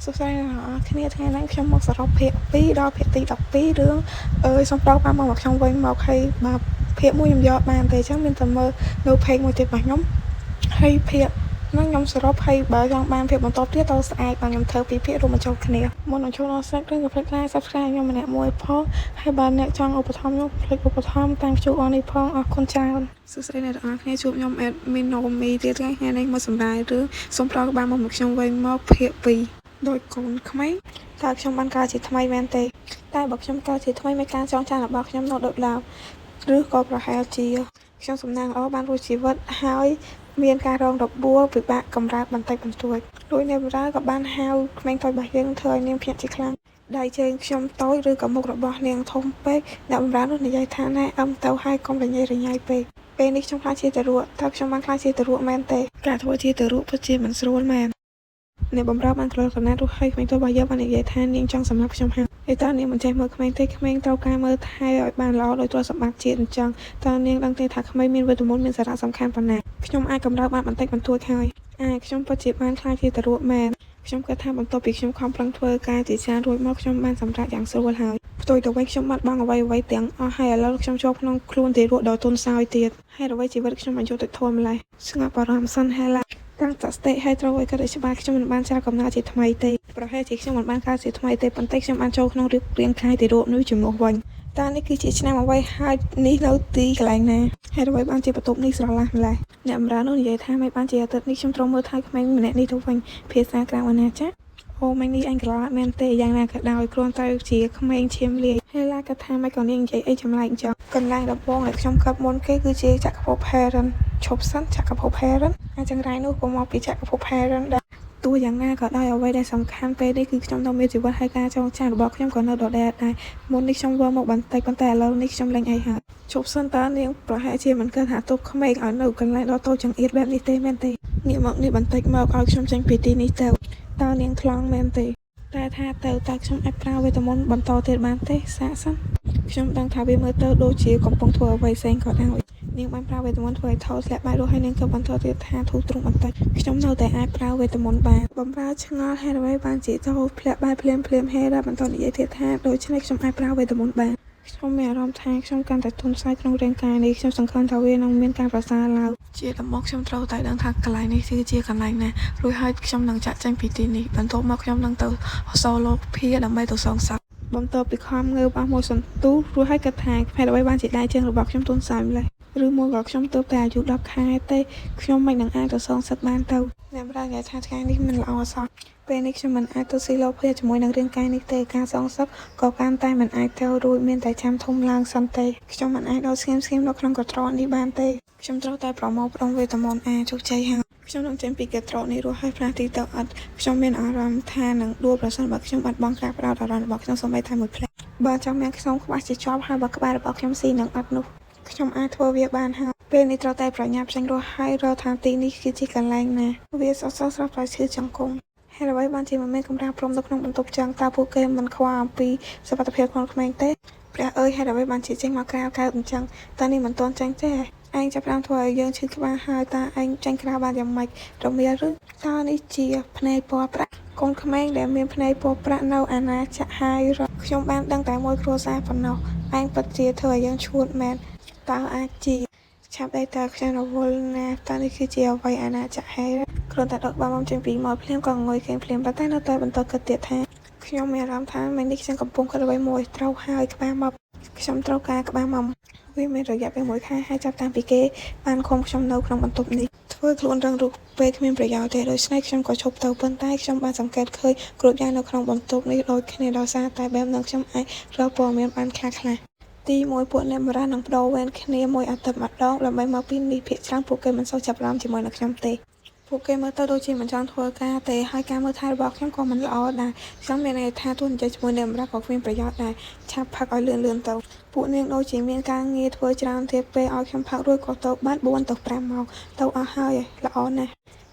សួស្តីអ្នកគ្នាថ្ងៃនេះខ្ញុំមកសរុបភាគ2ដល់ភាគទី12រឿងសូមប្រោសបានមកខ្ញុំវិញមកហើយបាទភាគ1ខ្ញុំយកបានតែអញ្ចឹងមានតែមើលនៅ page មួយទៀតរបស់ខ្ញុំហើយភាគហ្នឹងខ្ញុំសរុបហើយបើចង់បានភាគបន្តទៀតទៅស្អែកបាទខ្ញុំធ្វើ2ភាគរួមបញ្ចូលគ្នាមុននឹងចូលដល់ Slack ឬក៏ Flick Live Subscribe ខ្ញុំម្នាក់មួយផងហើយបើអ្នកចង់ឧបត្ថម្ភខ្ញុំ Flick ឧបត្ថម្ភតាមជួបអននេះផងអរគុណច្រើនសួស្តីអ្នកទាំងអស់គ្នាជួបខ្ញុំ Admin Nomi ទៀតថ្ងៃនេះមកសម្រាប់រឿងសូមប្រោសបានមកខ្ញុំវិញមកភាគ2ដោយកូនក្មេងតើខ្ញុំបានកើតជាថ្មីមែនទេតែបើខ្ញុំកើតជាថ្មីមិនការចងចាំរបស់ខ្ញុំនៅដូចឡើយឬក៏ប្រហែលជាខ្ញុំសំណាងល្អបានរួចជីវិតហើយមានការរងរបួសពិបាកកម្រើកបន្តិចបន្តួចលួយនៅបម្រើក៏បានហៅក្មេងតូចរបស់យើងធ្វើឲ្យនាងភ្ញាក់ជាខ្លាំងដៃជើងខ្ញុំតូចឬក៏មុខរបស់នាងធំពេកអ្នកបម្រើនោះនិយាយថាណែអឹមទៅឲ្យកុំរញ៉េរញ៉ៃពេកពេលនេះខ្ញុំខ្លាចជាទារកតើខ្ញុំបានខ្លាចជាទារកមែនទេការធ្វើជាទារកពិតជាមិនស្រួលមែនអ្នកបម្រើបានក្លកណាត់រស់ហើយក្មេងតូចរបស់យើងបាននិយាយថានាងចង់សម្រាប់ខ្ញុំហើយតើនាងមិនចេះមើលក្មេងទេក្មេងត្រូវការមើលថែឲ្យបានល្អដោយទ្រព្យសម្បត្តិជាតិអញ្ចឹងតើនាងដឹងទេថាក្មេងមានវិតមន្តមានសារៈសំខាន់ប៉ុណ្ណាខ្ញុំអាចកម្រើបានបន្តិចបន្តួចហើយខ្ញុំពិតជាបានខ្លាចជាទារកមែនខ្ញុំគិតថាបន្ទាប់ពីខ្ញុំខំប្រឹងធ្វើការជាច្រើនរួចមកខ្ញុំបានសម្រេចយ៉ាងស្រួលហើយផ្ទុយទៅវិញខ្ញុំបាត់បង់អ្វីៗទាំងអស់ហើយឥឡូវខ្ញុំជាប់ក្នុងខ្លួនទារកដ៏ទន់ខ្សោយទៀតហើយអ្វីជីវិតខ្ញុំអយុត្តិធម៌ម្ល៉េះស្ងប់អារម្មណ៍សិនហេឡាតាំងតស្តិឲ្យត្រូវឲ្យគាត់ឲ្យច្បាស់ខ្ញុំមិនបានចាល់កំណើតជាថ្មីទេប្រហែលជាខ្ញុំមិនបានកើតជាថ្មីទេប៉ុន្តែខ្ញុំបានចូលក្នុងរាងកាយទារកនោះជំនួសវិញតើនេះគឺជាឆ្នាំអ្វីហើយនេះនៅទីកន្លែងណាហើយអ្វីបានជាបន្ទប់នេះស្រឡះម្ល៉េះអ្នកបម្រើនោះនិយាយថាមិនបានជាអាទិត្យនេះខ្ញុំត្រូវមើលថែក្មេងម្នាក់នេះទៅវិញភាសាក្រៅអាណាចាអូម៉េងនេះអញក្រឡាមែនទេយ៉ាងណាក៏ដោយគ្រាន់តែជាក្មេងឈាមលាយហើយឡាក៏ថាមិនក៏នាងនិយាយអីចម្លែកអញ្ចឹងកន្លែងដំបងដែលខ្ញុំកើតមុនគេគឺជាចក្រភព Heron ឈប់សិនចក្រភព Heron ចង្រៃនោះក៏មកពីចក្រភព Heron ដែរទោះយ៉ាងណាក៏ដោយអ្វីដែលសំខាន់ពេលនេះគឺខ្ញុំនៅមានជីវិតហើយការចងចាំរបស់ខ្ញុំក៏នៅដដែលដែរមុននេះខ្ញុំវិលមកបន្តិចប៉ុន្តែឥឡូវនេះខ្ញុំលែងអីហើយជប់សិនតើនាងប្រហែលជាមិនគិតថាទុកក្មេងឲ្យនៅកន្លែងដ៏តូចចង្អៀតបែបនេះទេមែនទេងាកមកនេះបន្តិចមកឲ្យខ្ញុំចេញពីទីនេះទៅតើនាងថ្លង់មែនទេតែថាទៅតើខ្ញុំអាចប្រើវេទមន្តបន្តទៀតបានទេសាកសិនខ្ញុំដឹងថាវាមើលទៅដូចជាកំពុងធ្វើអ្វីផ្សេងក៏ដោយនាងបានប្រើវេទមន្តធ្វើឲ្យថោធ្លាក់បាយរស់ហើយនាងក៏បន្តទៀតថាធូរទ្រង់បន្តិចខ្ញុំនៅតែអាចប្រើវេទមន្តបានបំរើឆ្ងល់ហេតុអ្វីបានជាថោធ្លាក់បាយភ្លាមហេរ៉ាបន្តនិយាយទៀតថាដូច្នេះខ្ញុំអាចប្រើវេទមន្តបានខ្ញុំមានអារម្មណ៍ថាខ្ញុំកាន់តែទន់ខ្សោយក្នុងរាងកាយនេះខ្ញុំសង្ឃឹមថាវានឹងមានការប្រសើរឡើងជាដំបូងខ្ញុំត្រូវតែដឹងថាកន្លែងនេះគឺជាកន្លែងណារួចហើយខ្ញុំនឹងចាក់ចេញពីទីនេះបន្ទាប់មកខ្ញុំនឹងទៅសូឡូភាដើម្បីទៅសងសឹកបន្ទាប់ពីខំងើបអស់មួយសន្ទុះរួចហើយគិតថាហេតុអ្វីបានជាដៃជើងរបស់ខ្ញុំទន់ខ្សោយម្ល៉េះឬមួយក៏ខ្ញុំទើបតែអាយុ10ខែទេខ្ញុំមិននឹងអាចទៅសងសឹកបានទៅអ្នកប្រាជ្ញាថាថ្ងៃនេះមិនល្អសោះពេលនេះខ្ញុំមិនអាចទៅស៊ីឡូភាជាមួយនឹងរាងកាយនេះទេការសងសឹកក៏កាន់តែមិនអាចទៅរួចមានតែចាំធំឡើងសិនទេខ្ញុំមិនអាចដល់ស្ងៀមនៅក្នុងកត្រនេះបានទេខ្ញុំត្រូវតែប្រមូលផ្ដុំវេទមន្តជោគជ័យហើយខ្ញុំនឹងចេញពីកត្រនេះរស់ហើយផ្លាស់ទីទៅអត់ខ្ញុំមានអារម្មណ៍ថានឹងដួលប្រសិនបើខ្ញុំបាត់បង់ការផ្ដោតអារម្មណ៍របស់ខ្ញុំសូម្បីតែមួយផ្លែបើចង់មានខ្ញុំខ្វះជាជាប់ហើយបើក្បាលរបស់ខ្ញុំស៊ីនឹងអត់នោះខ្ញុំអាចធ្វើវាបានហើយពេលនេះត្រូវតែប្រញាប់ចេញរស់ហើយរកថាទីនេះគឺជាកន្លែងណាវាសោកសៅស្រស់ប្រឈឺចង្គង់ហេតុអ្វីបានជាមិនមានកម្រាស់ព្រំនៅក្នុងបន្ទប់ចឹងតើពួកគេមិនខ្វល់អំពីសុខភាពខ្លួនក្មេងទេព្រះអើយហេតុអ្វីបានជាចេញមកក្រៅកើតអញ្ចឹងតើនេះមិនទាន់ចេញទេឯងចាប់ផ្ដើមធ្វើឲ្យយើងឈឺក្បាលហើយតើឯងចេញក្រៅបានយ៉ាងម៉េចរមៀលឬតើនេះជាភ្នែកពណ៌ប្រាក់កូនក្មេងដែលមានភ្នែកពណ៌ប្រាក់នៅអាណាចក្រហើយខ្ញុំបានដឹងតែមួយគ្រួសារប៉ុណ្ណោះឯងពិតជាធ្វើឲ្យយើងឈួតមែនតើអាចជាឆាប់ដៃតើខ្ញុំរវល់ណាស់តើនេះគឺជាអ្វីអាណាចក្រហើយគ្រាន់តែដកបាមកចេញពីមកភ្លាមក៏ងុយគេភ្លាមប៉ុន្តែនៅតែបន្តគិតទៀតថាខ្ញុំមានអារម្មណ៍ថាមិននេះខ្ញុំកំពុងគិតអ្វីមួយត្រូវហើយក្បាលមកខ្ញុំត្រូវការក្បាលមកវាមានរយៈពេល1ខែហើយចាប់តាំងពីគេបានឃុំខ្ញុំនៅក្នុងបន្ទប់នេះធ្វើខ្លួនរឹងរូសពេលគ្មានប្រយោជន៍ទេដូច្នេះខ្ញុំក៏ឈប់ទៅប៉ុន្តែខ្ញុំបានសង្កេតឃើញគ្រប់យ៉ាងនៅក្នុងបន្ទប់នេះដូចគ្នាដោយសារតែបែបនឹងខ្ញុំអាចរកព័ត៌មានបានខ្លះទីមួយពួកអ្នកបម្រើនឹងបដូរវេនគ្នាមួយអាទិត្យម្ដងដើម្បីមកពីនេះភាគច្រើនពួកគេមិនសូវចាប់អារម្មណ៍ជាមួយនឹងខ្ញុំទេពួកគេមើលទៅដូចជាមិនចង់ធ្វើការទេហើយការមើលថែរបស់ខ្ញុំក៏មិនល្អដែរខ្ញុំមានន័យថាទោះនិយាយជាមួយអ្នកបម្រើក៏គ្មានប្រយោជន៍ដែរឆាប់ផឹកឲ្យលឿនទៅពួកនាងដូចជាមានការងារធ្វើច្រើនទៀតពេលឲ្យខ្ញុំផឹករួចក៏ទៅបាន4ទៅ5ម៉ោងទៅអស់ហើយល្អណាស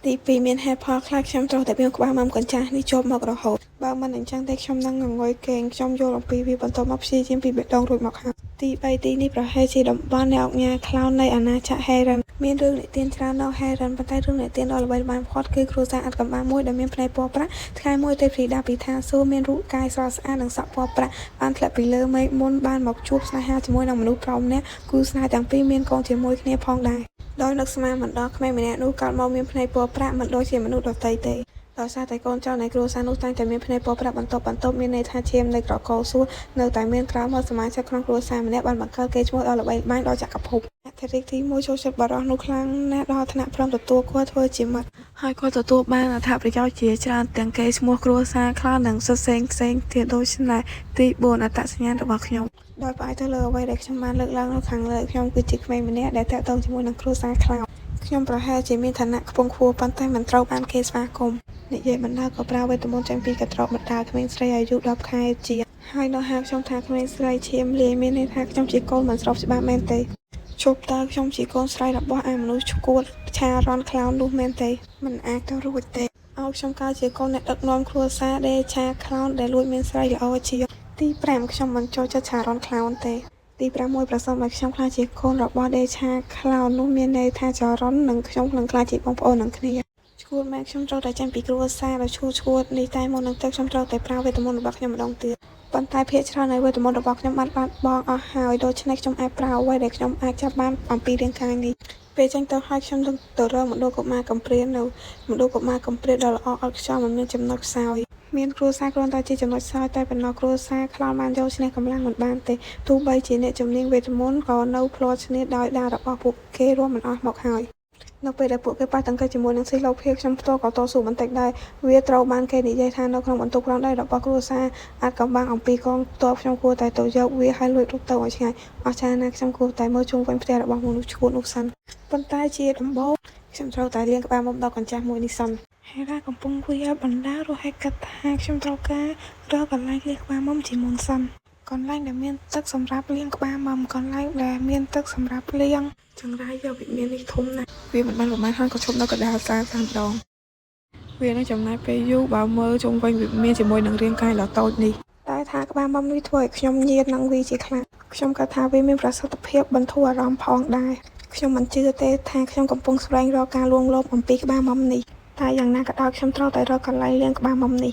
់ទី2មានហេតុផលខ្លះខ្ញុំត្រូវតែមានក្បាលម៉ាំកញ្ចាស់នេះជាប់មករហូតបើមិនអញ្ចឹងទេខ្ញុំនឹងងុយគេងខ្ញុំយល់អំពីវាបន្តមកព្យាយាមពីបេះដូងរួចមកហើយ ទី3ទីនេះប្រហែលជាតំបន់នៃអង្គការខ្លោននៃអាណាចក្រហេរ៉ានមានរឿងនិទានច្រើននៅហេរ៉ានប៉ុន្តែរឿងនិទានដ៏ល្បីល្បាញបំផុតគឺគ្រួសារអាថ៌កំបាំងមួយដែលមានភ្នែកពណ៌ប្រាក់ថ្ងៃមួយទេពធីតាពីឋានសួគ៌មានរូបកាយស្រស់ស្អាតនិងសក់ពណ៌ប្រាក់បានធ្លាក់ពីលើមេឃមុនបានមកជួបស្នេហាជាមួយនឹងមនុស្សប្រុសម្នាក់គូស្នេហ៍ទាំងពីរមានកូនជាមួយគ្នាផងដែរដោយនឹកស្មានមិនដល់ក្មេងម្នាក់នោះកើតមកមានភ្នែកពណ៌ប្រាក់មិនដូចជាមនុស្សដទៃទេដោយសារតែកូនចៅនៃគ្រួសារនោះតែងតែមានភ្នែកពណ៌ប្រាក់បន្ទាប់មានន័យថាឈាមនៃក្រកលសួគ៌នៅតែមានក្រោមមកសមាជិកក្នុងគ្រួសារម្នាក់បានបង្កើតកេរ្តិ៍ឈ្មោះដ៏ល្បីល្បាញដល់ចក្រភពអធិរាជទី1ចូលចិត្តបរិសុទ្ធនោះខ្លាំងណាស់ដល់ថ្នាក់ព្រមទទួលគាត់ធ្វើជាមិត្តហើយគាត់ទទួលបានអត្ថប្រយោជន៍ជាច្រើនទាំងកេរ្តិ៍ឈ្មោះគ្រួសារខ្លាំងនិងសិទ្ធិផ្សេងៗទៀតដូច្នេះទី4អត្តសញ្ញាណរបស់ខ្ញុំដោយផ្អែកទៅលើអ្វីដែលខ្ញុំបានលើកឡើងនៅខាងលើខ្ញុំគឺជាក្មេងម្នាក់ដែលតាក់ទងជាមួយនឹងគ្រួសារខ្លាំងខ្ញុំប្រហែលជាមានឋានៈខ្ពង់ខ្ពស់ប៉ុន្តែមិនត្រូវបានគេស្វាគមន៍និយាយបណ្ដាក៏ប្រើវេទមន្តចេញពីកត្រកបណ្ដាក្មេងស្រីអាយុ10ខែជាហើយនៅហៅខ្ញុំថាក្មេងស្រីឈាមលាយមានន័យថាខ្ញុំជាកូនមិនស្របច្បាប់មែនទេជប់តើខ្ញុំជាកូនស្រីរបស់អាមនុស្សឈួតឆារ៉នខ្លោននោះមែនទេមិនអាចទៅរួចទេឲ្យខ្ញុំកើតជាកូនអ្នកដឹកនាំគ្រួសារដេឆាខ្លោនដែលលួចមានស្រីល្អជាទី5ខ្ញុំមិនចូលចិត្តឆារ៉នខ្លោនទេទី6ប្រសិនបើខ្ញុំខ្លាចជាកូនរបស់ដេឆាខ្លោននោះមានន័យថាចរ៉ុននិងខ្ញុំនឹងខ្លាចជាបងប្អូននឹងគ្នាឈួតម៉ែខ្ញុំត្រូវតែចេញពីគ្រួសារដ៏ឈួតនេះតែមុននឹងទៅខ្ញុំត្រូវតែប្រើវេទមន្តរបស់ខ្ញុំម្ដងទៀតប៉ុន្តែភាគច្រើននៃវេទមន្តរបស់ខ្ញុំបានបាត់បង់អស់ហើយដូច្នេះខ្ញុំអាចប្រើអ្វីដែលខ្ញុំអាចចាប់បានអំពីរាងកាយនេះពេលចេញទៅហើយខ្ញុំនឹងទៅរកមណ្ឌលកុមារកំព្រានៅមណ្ឌលកុមារកំព្រាដ៏ល្អឥតខ្ចោះមិនមានចំណុចខ្សោយមានគ្រួសារគ្រាន់តែជាចំណុចខ្សោយតែប៉ុណ្ណោះគ្រួសារខ្លោនបានយកឈ្នះកម្លាំងមិនបានទេទោះបីជាអ្នកជំនាញវេទមន្តក៏នៅភ្លាត់ឈ្នះដោយដារបស់ពួកគេរួមមិនអស់មកហើយនៅពេលដែលពួកគេប៉ះទង្គិចជាមួយនឹងស៊ីឡូភៀខ្ញុំផ្ទាល់ក៏តស៊ូបន្តិចដែរវាត្រូវបានគេនិយាយថានៅក្នុងបន្ទប់ក្រោមដីរបស់គ្រួសារអាចកំបាំងអំពីកងទ័ពខ្ញុំគួរតែទៅយកវាឲ្យលួចរូបទៅឲ្យឆ្ងាយអស្ចារ្យណាស់ខ្ញុំគួរតែមើលជុំវិញផ្ទះរបស់មនុស្សឈួតនោះសិនប៉ុន្តែជាដំបូងខ្ញុំត្រូវតែលាងក្បាលមុខដល់កញ្ចាស់មួយនេះសិនហេរ៉ាកំពុងវាបណ្ដារហេតុកាត់ថាខ្ញុំត្រូវការរកកន្លែងលាងក្បាលមុខជាមុនសិនកន្លែងដែលមានទឹកសម្រាប់លាងក្បាលមុខកន្លែងដែលមានទឹកសម្រាប់លាងចង្រៃយកវិមាននេះធំណាស់វាមិនបានប្រមាណហើយក៏ឈប់នៅកណ្ដាលសាលតែម្ដងវានឹងចំណាយពេលយូរបើមើលជុំវិញវិមានជាមួយនឹងរាងកាយដ៏តូចនេះតែថាក្បាលមុខនេះធ្វើឲ្យខ្ញុំញៀននឹងវាជាខ្លាំងខ្ញុំគិតថាវាមានប្រសិទ្ធភាពបន្ធូរអារម្មណ៍ផងដែរខ្ញុំមិនជឿទេថាខ្ញុំកំពុងស្វែងរកការលួងលោមអំពីក្បាលមុខនេះតែយ៉ាងណាក៏ដោយខ្ញុំត្រូវតែរកកន្លែងលាងក្បាលមុខនេះ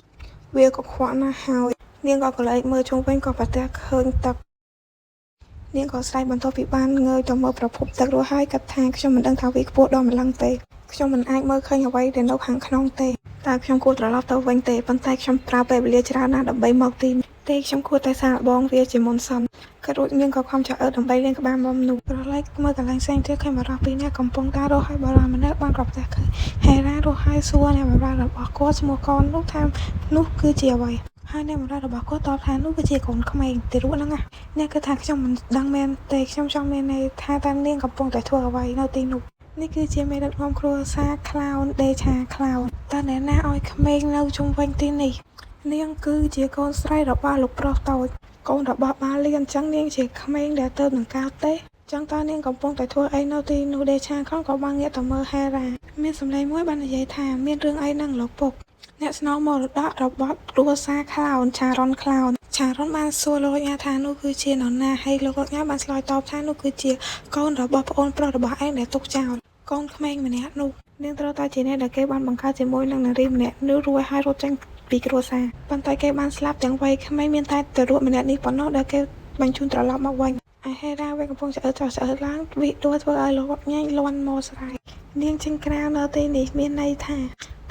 វាក៏ខ្វក់ណាស់ហើយនាងក៏កលែកមើលជុំវិញក៏ប្រទះឃើញទឹកនាងក៏ស្រែកបន្ទាប់ពីបានងើយទៅមើលប្រភពទឹករួចហើយគិតថាខ្ញុំមិនដឹងថាវាខ្ពស់ដល់ម្លឹងទេខ្ញុំមិនអាចមើលឃើញអ្វីដែលនៅខាងក្នុងទេតើខ្ញុំគួរត្រឡប់ទៅវិញទេប៉ុន្តែខ្ញុំប្រើពេលវេលាច្រើនណាស់ដើម្បីមកទីនេះទេខ្ញុំគួរតែសាកល្បងវាជាមុនសិនក៏រួចនាងក៏ខំចង្អើតដើម្បីលាងក្បាលមុខនោះប្រឡែកមើលកន្លែងផ្សេងទៀតឃើញបរិសុទ្ធពីរនាក់កំពុងតែរស់ហើយបរិសុទ្ធម្នាក់បានប្រទះឃើញហេរ៉ារស់ហើយសួរអ្នកបម្រើរបស់គាត់ឈ្មោះកូននោះថានោះគឺជាអ្វីហើយអ្នកបម្រើរបស់គាត់តបថានោះគឺជាកូនក្មេងទីរួចហ្នឹងណាអ្នកគិតថាខ្ញុំមិនដឹងមែនទេខ្ញុំចង់មានន័យថាតានាងកំពុងតែធ្វើអ្វីនៅទីនោះនេះគឺជាមេដឹកនាំគ្រួសារខ្លោនដេឆាខ្លោនតើអ្នកណាឲ្យក្មេងនៅជុំវិញទីនេះនាងគឺជាកូនស្រីរបស់លោកប្រុសតូចកូនរបស់បាលីអញ្ចឹងនាងជាក្មេងដែលទៅនឹងកើតទេចឹងតើនាងកំពុងតែធ្វើអីនៅទីនោះដេឆាខ្លោនក៏បានងាកទៅមើលហេរ៉ាមានសម្លេងមួយបាននិយាយថាមានរឿងអីនឹងលោកពុកអ្នកស្នងមរតករបស់គ្រួសារខ្លោនឆារ៉ុនខ្លោនឆារ៉ុនបានសួរលោកញ៉ាថានោះគឺជានរណាហើយលោកញ៉ាបានឆ្លើយតបថានោះគឺជាកូនរបស់ប្អូនប្រុសរបស់ឯងដែលទុកចោលកូនក្មេងម្នាក់នោះនាងត្រូវតែជាអ្នកដែលគេបានបង្កើតជាមួយនឹងនារីម្នាក់នោះរួចហើយរត់ចេញពីគ្រួសារប៉ុន្តែគេបានស្លាប់ទាំងវ័យក្មេងមានតែទារកម្នាក់នេះប៉ុណ្ណោះដែលគេបញ្ជូនត្រឡប់មកវិញឯហេរ៉ាវិញកំពុងឆ្អើតឡើងវិដួលធ្វើឲ្យលោកញ៉ាញលាន់មកស្រ័យនាងចេញក្រៅនៅទីនេះមានន័យថា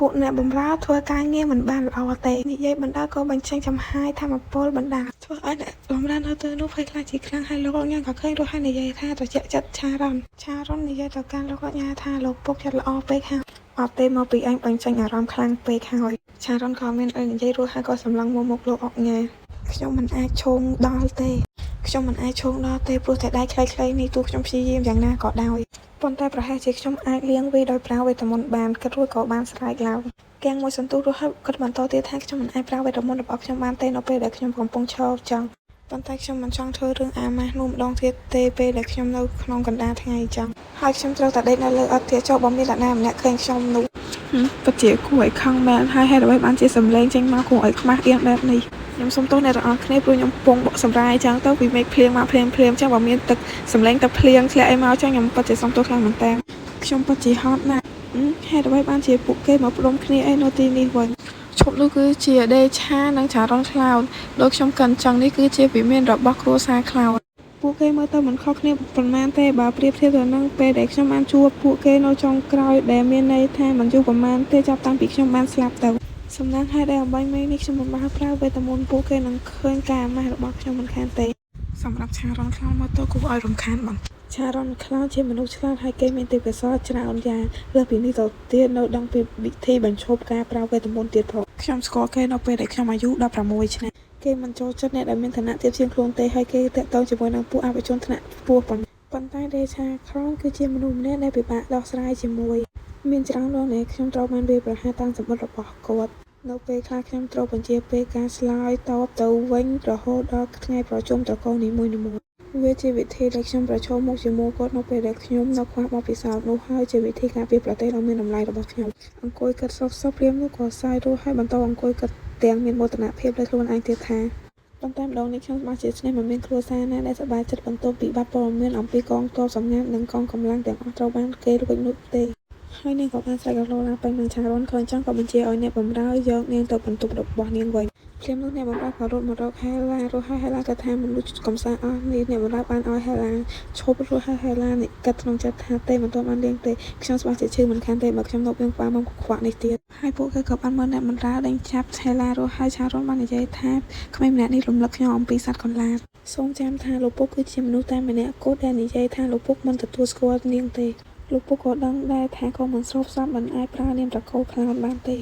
ពួកអ្នកបម្រើធ្វើការងារមិនបានល្អទេនិយាយបណ្ដាក៏បញ្ចេញចំហាយធម្មពលបណ្ដាធ្វើឲ្យអ្នកបម្រើនៅទៅនោះភ័យខ្លាចជាខ្លាំងហើយលោកញ៉ាក៏ឃើញរួចហើយនិយាយថាត្រជាក់ចិត្តឆារ៉ុននិយាយទៅកាន់លោកញ៉ាថាលោកពុកចិត្តល្អពេកហើយអត់ទេមកពីអញបញ្ចេញអារម្មណ៍ខ្លាំងពេកហើយឆារ៉ុនក៏មានអីនិយាយរួចហើយក៏សម្លឹងមកមុខលោកអុកញ៉ាខ្ញុំមិនអាចឈោងដល់ទេព្រោះតែដៃខ្លីៗនេះទោះខ្ញុំព្យាយាមយ៉ាងណាក៏ដោយប៉ុន្តែប្រហែលជាខ្ញុំអាចលាងវាដោយប្រើវេទមន្តបានគិតរួចក៏បានស្រែកឡើងគាំងមួយសន្ទុះរួចហើយគាត់បន្តទៀតថាខ្ញុំមិនអាចប្រើវេទមន្តរបស់ខ្ញុំបានទេនៅពេលដែលខ្ញុំកំពុងឈរចង់ប៉ុន្តែខ្ញុំមិនចង់ធ្វើរឿងអាម៉ាស់នោះម្ដងទៀតទេពេលដែលខ្ញុំនៅក្នុងកណ្ដាលថ្ងៃអញ្ចឹងហើយខ្ញុំត្រូវតែដេកនៅលើអត់ទៀតចុះបើមានអ្នកណាម្នាក់ឃើញខ្ញុំនោះពិតជាគួរឲ្យខឹងមែនហើយហេតុអ្វីបានជាសម្លេងចេញមកគួរឲ្យខ្មាស់អៀនបែបនេះ ខ្ញុំសុំទោសអ្នកទាំងអស់គ្នាព្រោះខ្ញុំពងបកសម្រាយអញ្ចឹងទៅវាមេឃភ្លៀងមកភ្លាមអញ្ចឹងបើមានទឹកសម្លេងទឹកភ្លៀងធ្លាក់អីមកអញ្ចឹងខ្ញុំពិតជាសុំទោសខ្លាំងមែនតើខ្ញុំពិតជាហត់ណាស់ហេតុអ្វីបានជាពួកគេមកផ្ដុំគ្នាអីនៅទីនេះវិញឈប់នោះគឺជាដេឆានិងចារ៉ុនខ្លោនដូចខ្ញុំកិនចឹងនេះគឺជាវិមានរបស់គ្រួសារខ្លោនពួកគេមើលទៅមិនខុសគ្នាប៉ុន្មានទេបើប្រៀបធៀបទៅនឹងពេលដែលខ្ញុំបានជួបពួកគេនៅចុងក្រោយដែលមានន័យថាមិនយូរប៉ុន្មានទេចាប់តាំងពីខ្ញុំបានស្លាប់ទៅសំណាងហេតុដែលអំបីមេនេះខ្ញុំមិនបានប្រើវេទមន្តពួកគេនឹងឃើញការអាម៉ាស់របស់ខ្ញុំមិនខានទេសម្រាប់ឆារ៉ុនខ្លោនមកទៅគួរឲ្យរំខានបងឆារ៉ុនខ្លោនជាមនុស្សឆ្លាតហើយគេមានទេពកោសល្យច្រើនយ៉ាងលើសពីនេះទៅទៀតនៅដឹងពីវិធីបញ្ឈប់ការប្រើវេទមន្តទៀតផងខ្ញុំស្គាល់គេនៅពេលដែលខ្ញុំអាយុ16ឆ្នាំគេមិនចូលចិត្តអ្នកដែលមានឋានៈទាបជាងខ្លួនទេហើយគេតាក់ទងជាមួយនឹងពួកអបជនឋានៈខ្ពស់ប៉ុន្តែដេឆាខ្លោនគឺជាមនុស្សម្នាក់ដែលពិបាកដោះស្រាយជាមួយមានច្រើនដងដែលខ្ញុំត្រូវបានវាយប្រហារតាមសម្បត្តិរបស់គាត់នៅពេលខ្លះខ្ញុំត្រូវបញ្ជាពេលការឆ្លើយតបទៅវិញរហូតដល់ថ្ងៃប្រជុំត្រកូលនីមួយៗវាជាវិធីដែលខ្ញុំប្រឈមមុខជាមួយគាត់នៅពេលដែលខ្ញុំនៅខ្វះបទពិសោធន៍នោះហើយជាវិធីការពារប្រទេសដ៏មានតម្លៃរបស់ខ្ញុំអង្គុយគិតសោកព្រាមនោះក៏សាយរួចហើយបន្តអង្គុយគិតទាំងមានមោទនភាពលើខ្លួនឯងទៀតថាប៉ុន្តែម្ដងនេះខ្ញុំបានជាស្នេហ៍មិនមានគ្រួសារណាដែលសប្បាយចិត្តបន្ទាប់ពីបាត់ព័ត៌មានអំពីកងទ័ពសម្ងាត់និងកងកម្លាំងទាំងអស់ត្រូវបានគេលួចនោះទេហើយនាងក៏បានស្រែករលោឡើងពេញនឹងឆារ៉ុនឃើញចឹងក៏បញ្ជាឲ្យអ្នកបម្រើយកនាងទៅបន្ទប់របស់នាងវិញភ្លាមនោះអ្នកបម្រើក៏រត់មករកហេឡារស់ហើយហេឡាក៏ថាមនុស្សកំសាអស់នេះអ្នកបម្រើបានឲ្យហេឡាឈប់រស់ហើយហេឡានេះកាត់ក្នុងចិត្តថាទេមិនទាន់បានលៀងទេខ្ញុំស្បាជាឈឺមិនខានទេបើខ្ញុំនៅពីងប៉ាមកខ្វាក់នេះទៀតហើយពួកគេក៏បានមើលអ្នកបម្រើដេញចាប់ហេឡារស់ហើយឆារ៉ុនបាននិយាយថាក្មេងម្នាក់នេះរំលឹកខ្ញុំអំពីសត្វកន្លាតសូមចាំថាលោកពុកគឺជាមនុស្សតែម្នាក់គត់ដែលនិយាយថាលោកពុកមិនទទួលស្គាល់នាងទេលោកពុកក៏ដឹងដែរថាក៏មិនស្របសមមិនអាចប្រើនាមត្រកូលខ្លោនបានទ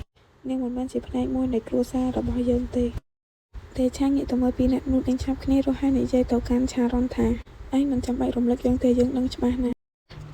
េនាងមិនមែនជាផ្នែកមួយនៃគ្រួសាររបស់យើងទេឆាងាកទៅមើលពីអ្នកនោះដេញឆាប់គ្នារស់ហើយនិយាយទៅកាន់ឆារ៉ុនថាឯងមិនចាំបាច់រំលឹកយើងទេយើងដឹងច្បាស់ណាស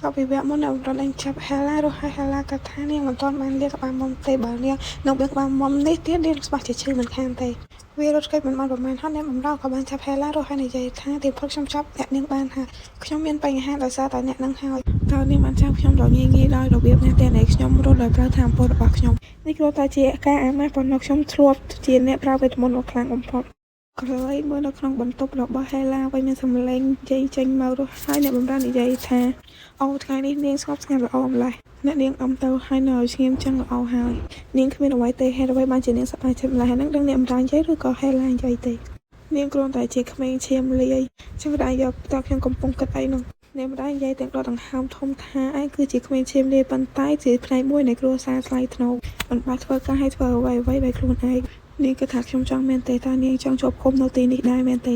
់ដល់ពីវគ្គមុនអ្នកបម្រើដេញចាប់ហេឡារស់ហើយហេឡាក៏ថានាងមិនទាន់បានលាក្បាលមុំទេបើនាងនៅលាក្បាលមុំនេះទៀតនាងស្បាជាឈឺមិនខានទេវារត់គេមិនបានប្រមាណហើយអ្នកបម្រើក៏បានចាប់ហេឡារស់ហើយនិយាយថាទីផុតខ្ញុំចាប់អ្នកនាងបានហើយខ្ញុំមានបញ្ហាដោយសារតែអ្នកនឹងហើយតើនាងបានចាប់ខ្ញុំដល់ងាយដោយរបៀបនេះទេដែលខ្ញុំរត់ដោយប្រើធម៌ពលរបស់ខ្ញុំនេះគ្រាន់តែជាការអាម៉ាស់ប៉ុណ្ណោះខ្ញុំធ្លាប់ជាអ្នកប្រើវេទមន្តដ៏ខ្លាំងបំផុតក្រោយមើលនៅក្នុងបន្ទប់របស់ហេឡាវិញមានសំឡេងចេញមករស់ហើយអ្នកបម្រើនិយាយថាអូថ្ងៃនេះនាងស្ងប់ស្ងាត់ល្អម្ល៉េះអ្នកនាងអំទៅហើយនៅឲ្យស្ងៀមចឹងល្អហើយនាងគ្មានអ្វីទេហេតុអ្វីបានជានាងសប្បាយចិត្តម្ល៉េះហ្នឹងដឹងអ្នកបម្រើនិយាយឬក៏ហេឡានិយាយទេនាងគ្រាន់តែជាក្មេងឈាមលាយចឹងតែយកតើខ្ញុំកំពុងគិតអីនោះអ្នកម្ដាយនិយាយទាំងដកដង្ហើមធំថាឯងគឺជាក្មេងឈាមលាយប៉ុន្តែជាផ្នែកមួយនៃគ្រួសារថ្លៃថ្នូរមិនបាច់ធ្វើការឲ្យធ្វើអ្វីដោយខ្លួនឯងនាងគិតថាខ្ញុំចង់មែនទេតើនាងចង់ជាប់ឃុំនៅទីនេះដែរមែនទេ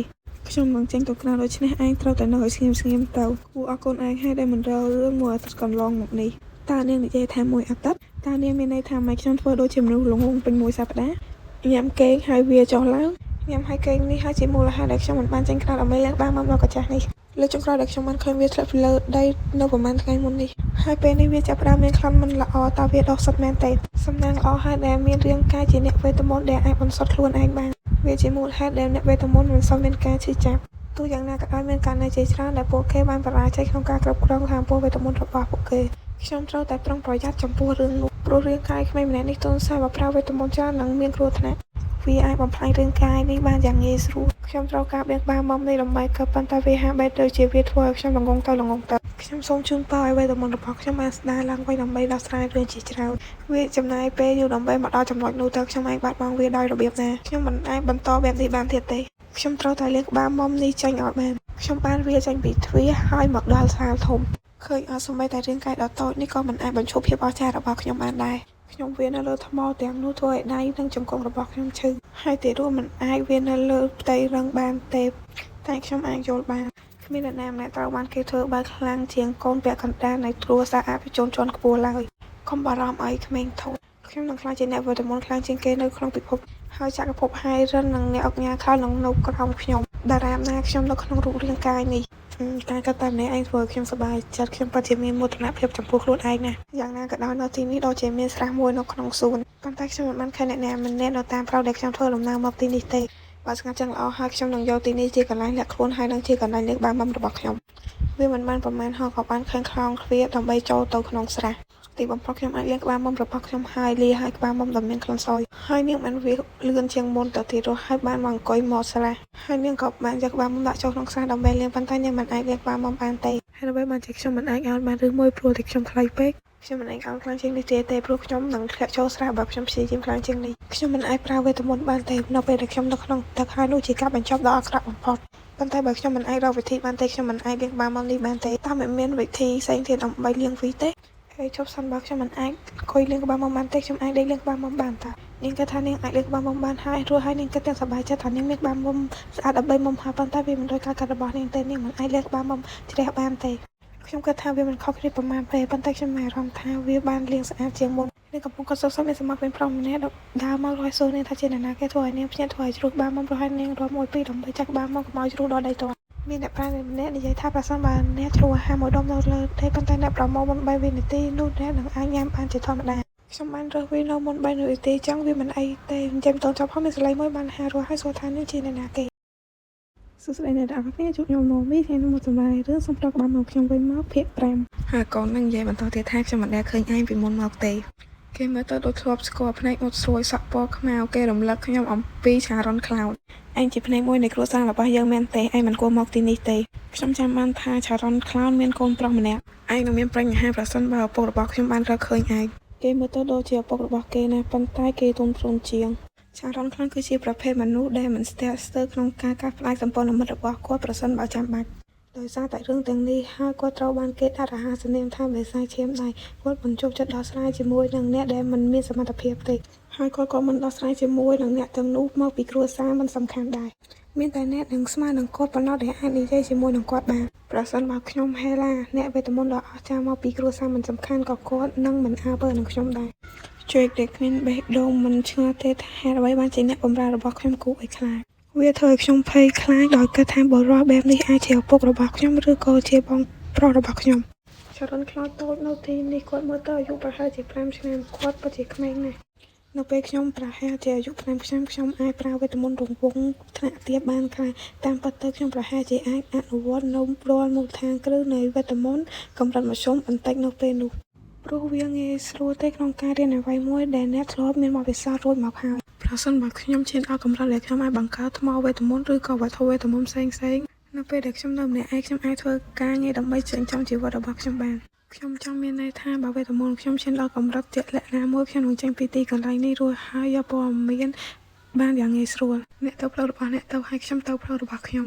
ខ្ញុំនឹងចេញទៅក្រៅដូច្នេះឯងត្រូវតែនៅឲ្យស្ងៀមទៅគួរអរគុណឯងហើយដែលមិនរើរឿងមួយអាទិត្យកន្លងមកនេះតើនាងនិយាយថាមួយអាទិត្យតើនាងមានន័យថាម៉េចខ្ញុំធ្វើដូចជាមនុស្សល្ងងពេញមួយសប្តាហ៍ញ៉ាំកេងហើយវាចុះឡើងញ៉ាំហើយកេងនេះហើយជាមូលហេតុដែលខ្ញុំមិនបានចេញក្រៅដើម្បីលើកបានមកដល់កាចាស់នេះលើចុងក្រោយដែលខ្ញុំបានឃើញវាធ្លាក់ពីលើដីនៅប្រហែលថ្ងៃមុននេះហើយពេលនេះវាចាប់ផ្ដើមមានក្លិនមិនល្អតើវាដុះសុទ្ធមែនទេសំណាងល្អហើយដែលមានរាងកាយជាអ្នកវេទមន្តដែលអាចបន្សុទ្ធខ្លួនឯងបានវាជាមូលហេតុដែលអ្នកវេទមន្តមិនសូវមានការឈឺចាប់ទោះយ៉ាងណាក៏ដោយមានករណីជាច្រើនដែលពួកគេបានបរាជ័យក្នុងការគ្រប់គ្រងថាមពលវេទមន្តរបស់ពួកគេខ្ញុំត្រូវតែប្រុងប្រយ័ត្នចំពោះរឿងនោះព្រោះរាងកាយក្មេងម្នាក់នេះទន់សាយបើប្រើវេទមន្តច្រើននឹងមានគ្រោះថ្នាក់វាអាចបំផ្លាញរាងកាយនេះបានយ៉ាងងាយស្រួលខ្ញុំត្រូវការបៀងបាមុំនេះដើម្បីក៏ប៉ុន្តែវាហាក់បីដូចជាវាធ្វើឲ្យខ្ញុំល្ងងទៅខ្ញុំសូមជូនពរឲ្យវេទមន្តរបស់ខ្ញុំបានស្ដារឡើងវិញដើម្បីដោះស្រាយរឿងជាច្រើនវាចំណាយពេលយូរដើម្បីមកដល់ចំណុចនោះទៅខ្ញុំអាចបាត់បង់វាដោយរបៀបណាខ្ញុំមិនអាចបន្តបែបនេះបានទៀតទេខ្ញុំត្រូវតែលាងក្បាលមុំនេះចេញឲ្យបានខ្ញុំបានវាចេញពីទ្វារហើយមកដល់សាលធំឃើញអត់សូម្បីតែរាងកាយដ៏តូចនេះក៏មិនអាចបញ្ឈប់ភាពអស្ចារ្យរបស់ខ្ញុំបានដែរខ្ញុំវានៅលើថ្មទាំងនោះធ្វើឲ្យដៃនិងជង្គង់របស់ខ្ញុំឈឺហើយទីរួមមិនអាចវានៅលើផ្ទៃរឹងបានទេតែខ្ញុំអាចយល់បានគ្មានអ្នកណាម្នាក់ត្រូវបានគេធ្វើបែបខ្លាំងជាងកូនពាក់កណ្ដាលនៃគ្រួសារអភិជនជាន់ខ្ពស់ឡើយកុំបារម្ភអីក្មេងធំខ្ញុំនឹងខ្លាចជាអ្នកវេទមន្តខ្លាំងជាងគេនៅក្នុងពិភពហើយចក្រភពហើយរិននិងអ្នកអុកញ៉ាខោនឹងនៅក្រោមខ្ញុំតារាមណាខ្ញុំនៅក្នុងរូបរាងកាយនេះការកាត់តែម្នាក់ឯងធ្វើខ្ញុំសប្បាយចិត្តខ្ញុំពិតជាមានមោទនភាពចំពោះខ្លួនឯងណាយ៉ាងណាក៏ដោយនៅទីនេះដូចជាមានស្រះមួយនៅក្នុងសួនប៉ុន្តែខ្ញុំមិនបានឃើញអ្នកណាម្នាក់នៅតាមផ្លូវដែលខ្ញុំធ្វើដំណើរមកទីនេះទេបើស្ងាត់ចឹងល្អហើយខ្ញុំនឹងយកទីនេះជាកន្លែងលាក់ខ្លួនហើយនឹងជាកន្លែងលាក់បាមុំរបស់ខ្ញុំវាមិនបានប្រមាណហោះក៏បានឃើញខ្លោងទ្វារដើម្បីចូលទៅក្នុងស្រះ ទីបំផុតខ្ញុំអាចលាងក្បាលមុំរបស់ខ្ញុំហើយលាហើយក្បាលមុំដែលមានក្លិនស្អុយហើយនាងបានវាលឿនជាងមុនទៅទៀតរស់ហើយបានមកអង្គុយមកស្រះហើយនាងក៏បានយកក្បាលមុំដាក់ចូលក្នុងស្រះដើម្បីលាងប៉ុន្តែនាងមិនអាចលាងក្បាលមុំបានទេហើយដើម្បីបានជាខ្ញុំមិនអាចឲ្យបានឬមួយព្រោះតែខ្ញុំខ្លីពេកខ្ញុំមិនអាចឲ្យខ្លាំងជាងនេះទេព្រោះខ្ញុំនឹងធ្លាក់ចូលស្រះបើខ្ញុំព្យាយាមខ្លាំងជាងនេះខ្ញុំមិនអាចប្រើវេទមន្តបានទេនៅពេលដែលខ្ញុំនៅក្នុងទឹកហើយនោះជាការបញ្ចប់ដ៏អាក្រក់បំផុតប៉ុន្តែបើខ្ញុំមិនអាចរកវិធីបានទេខ្ញុំមិនអាចលាងក្បាលមុំនេះបានទេតើមានវិធីផ្សេងទៀតដើម្បីលាងវាទេហើយជប់សិនបើខ្ញុំមិនអាចអង្គុយលាងក្បាលមុំបានទេខ្ញុំអាចដេកលាងក្បាលមុំបានតើនាងគិតថានាងអាចលាងក្បាលមុំបានហើយរស់ហើយនាងគិតទាំងសប្បាយចិត្តថានាងមានក្បាលមុំស្អាតដើម្បីមុំហើយប៉ុន្តែវាមិនដូចការកាត់របស់នាងទេនាងមិនអាចលាងក្បាលមុំជ្រះបានទេខ្ញុំគិតថាវាមិនខុសគ្នាប្រមាណទេប៉ុន្តែខ្ញុំមានអារម្មណ៍ថាវាបានលាងស្អាតជាងមុននាងកំពុងកត់សោកមានសមាគមប្រុសម្នាក់ដើរមករយសួរនាងថាជាអ្នកណាគេធ្វើឲ្យនាងភ្ញាក់ធ្វើឲ្យជ្រុះក្បាលមុំរស់ហើយនាងរត់មួយពីរដើម្បីចាក់ក្បាលមុំកុំឲ្យជ្រុះដល់ដីទាល់មានអ្នកប្រាជ្ញម្នាក់និយាយថាប្រសិនបើអ្នកជ្រុះអាហារមួយដុំនៅលើទេប៉ុន្តែអ្នកប្រមូលមុន3វិនាទីនោះអ្នកនឹងអាចញ៉ាំបានជាធម្មតាខ្ញុំបានរើសវានៅមុន3វិនាទីចឹងវាមិនអីទេអញ្ចឹងតោះចប់ហើយមានសលេងមួយបានហារស់ហើយសួរថានាងជាអ្នកណាគេសួស្តីអ្នកទាំងអស់គ្នាជួបខ្ញុំនៅនេះថ្ងៃនេះមកសម្រាប់រឿងសំប្រាប់បានមកខ្ញុំវិញមកភាគ5ហើយកូននឹងនិយាយបន្តទៀតថាខ្ញុំមិនដែលឃើញឯងពីមុនមកទេគេមើលទៅដូចធ្លាប់ស្គាល់ភ្នែកអត់ស្រួយសក់ពណ៌ខ្មៅគេរំលឹកខ្ញុំអំពីឆារ៉ុនក្លោដឯងជាភ្នែកមួយនៃគ្រួសាររបស់យើងមែនទេឯងមិនគួរមកទីនេះទេខ្ញុំចាំបានថាឆារ៉ុនក្លោដមានកូនប្រុសម្នាក់ឯងនឹងមានបញ្ហាប្រសិនបើឪពុករបស់ខ្ញុំបានរកឃើញឯងគេមើលទៅដូចជាឪពុករបស់គេណាប៉ុន្តែគេទន់ភ្លន់ជាងឆារ៉ុនក្លោដគឺជាប្រភេទមនុស្សដែលមិនស្ទាក់ស្ទើរក្នុងការកាត់ផ្តាច់សម្ព័ន្ធមិត្តរបស់គាត់ប្រសិនបើចាំបាច់ដោយសារតែរឿងទាំងនេះហើយគាត់ត្រូវបានគេដាក់រហស្សនាមថាបេសាឈាមដៃគាត់មិនជោគចិត្តដោះស្រាយជាមួយនឹងអ្នកដែលមិនមានសមត្ថភាពទេហើយគាត់ក៏មិនដោះស្រាយជាមួយនឹងអ្នកទាំងនោះមកពីគ្រួសារមិនសំខាន់ដែរមានតែអ្នកនឹងស្មើនឹងគាត់ប៉ុណ្ណោះដែលអាចនិយាយជាមួយនឹងគាត់បានប្រសិនបើខ្ញុំហេឡាអ្នកវេទមន្តដ៏អស្ចារ្យមកពីគ្រួសារមិនសំខាន់ក៏គាត់នឹងមិនអើពើនឹងខ្ញុំដែរជួយដែលគ្មានបេះដូងមិនឆ្ងល់ទេថាហេតុអ្វីបានជាអ្នកបម្រើរបស់ខ្ញុំគួរឲ្យខ្លាចវាធ្វើឲ្យខ្ញុំភ័យខ្លាចដោយគិតថាបរិយាបែបនេះអាចជាឪពុករបស់ខ្ញុំឬក៏ជាបងប្រុសរបស់ខ្ញុំឆារ៉ុនខ្លោចតូចនៅទីនេះគាត់មើលទៅអាយុប្រហែលជា5ឆ្នាំគាត់ពិតជាក្មេងណាស់នៅពេលខ្ញុំប្រហែលជាអាយុ5ឆ្នាំខ្ញុំអាចប្រើវេទមន្តរង្វង់ថ្នាក់ទាបបានខ្លះតាមពិតទៅខ្ញុំប្រហែលជាអាចអនុវត្តនៅរាល់មូលដ្ឋានគ្រឹះនៃវេទមន្តកម្រិតមធ្យមបន្តិចនៅពេលនោះព្រោះវាងាយស្រួលទេក្នុងការរៀនអ្វីមួយដែលអ្នកធ្លាប់មានបទពិសោធន៍រួចមកហើយប្រសិនបើខ្ញុំឈានដល់កម្រិតដែលខ្ញុំអាចបង្កើតថ្មវេទមន្តឬក៏វត្ថុវេទមន្តផ្សេងៗនៅពេលដែលខ្ញុំនៅម្នាក់ឯងខ្ញុំអាចធ្វើការងារដើម្បីចិញ្ចឹមជីវិតរបស់ខ្ញុំបានខ្ញុំចង់មានន័យថាបើវេទមន្តខ្ញុំឈានដល់កម្រិតជាក់លាក់ណាមួយខ្ញុំនឹងចេញពីទីកន្លែងនេះរួចហើយយកព័ត៌មានបានយ៉ាងងាយស្រួលអ្នកទៅផ្លូវរបស់អ្នកទៅហើយខ្ញុំទៅផ្លូវរបស់ខ្ញុំ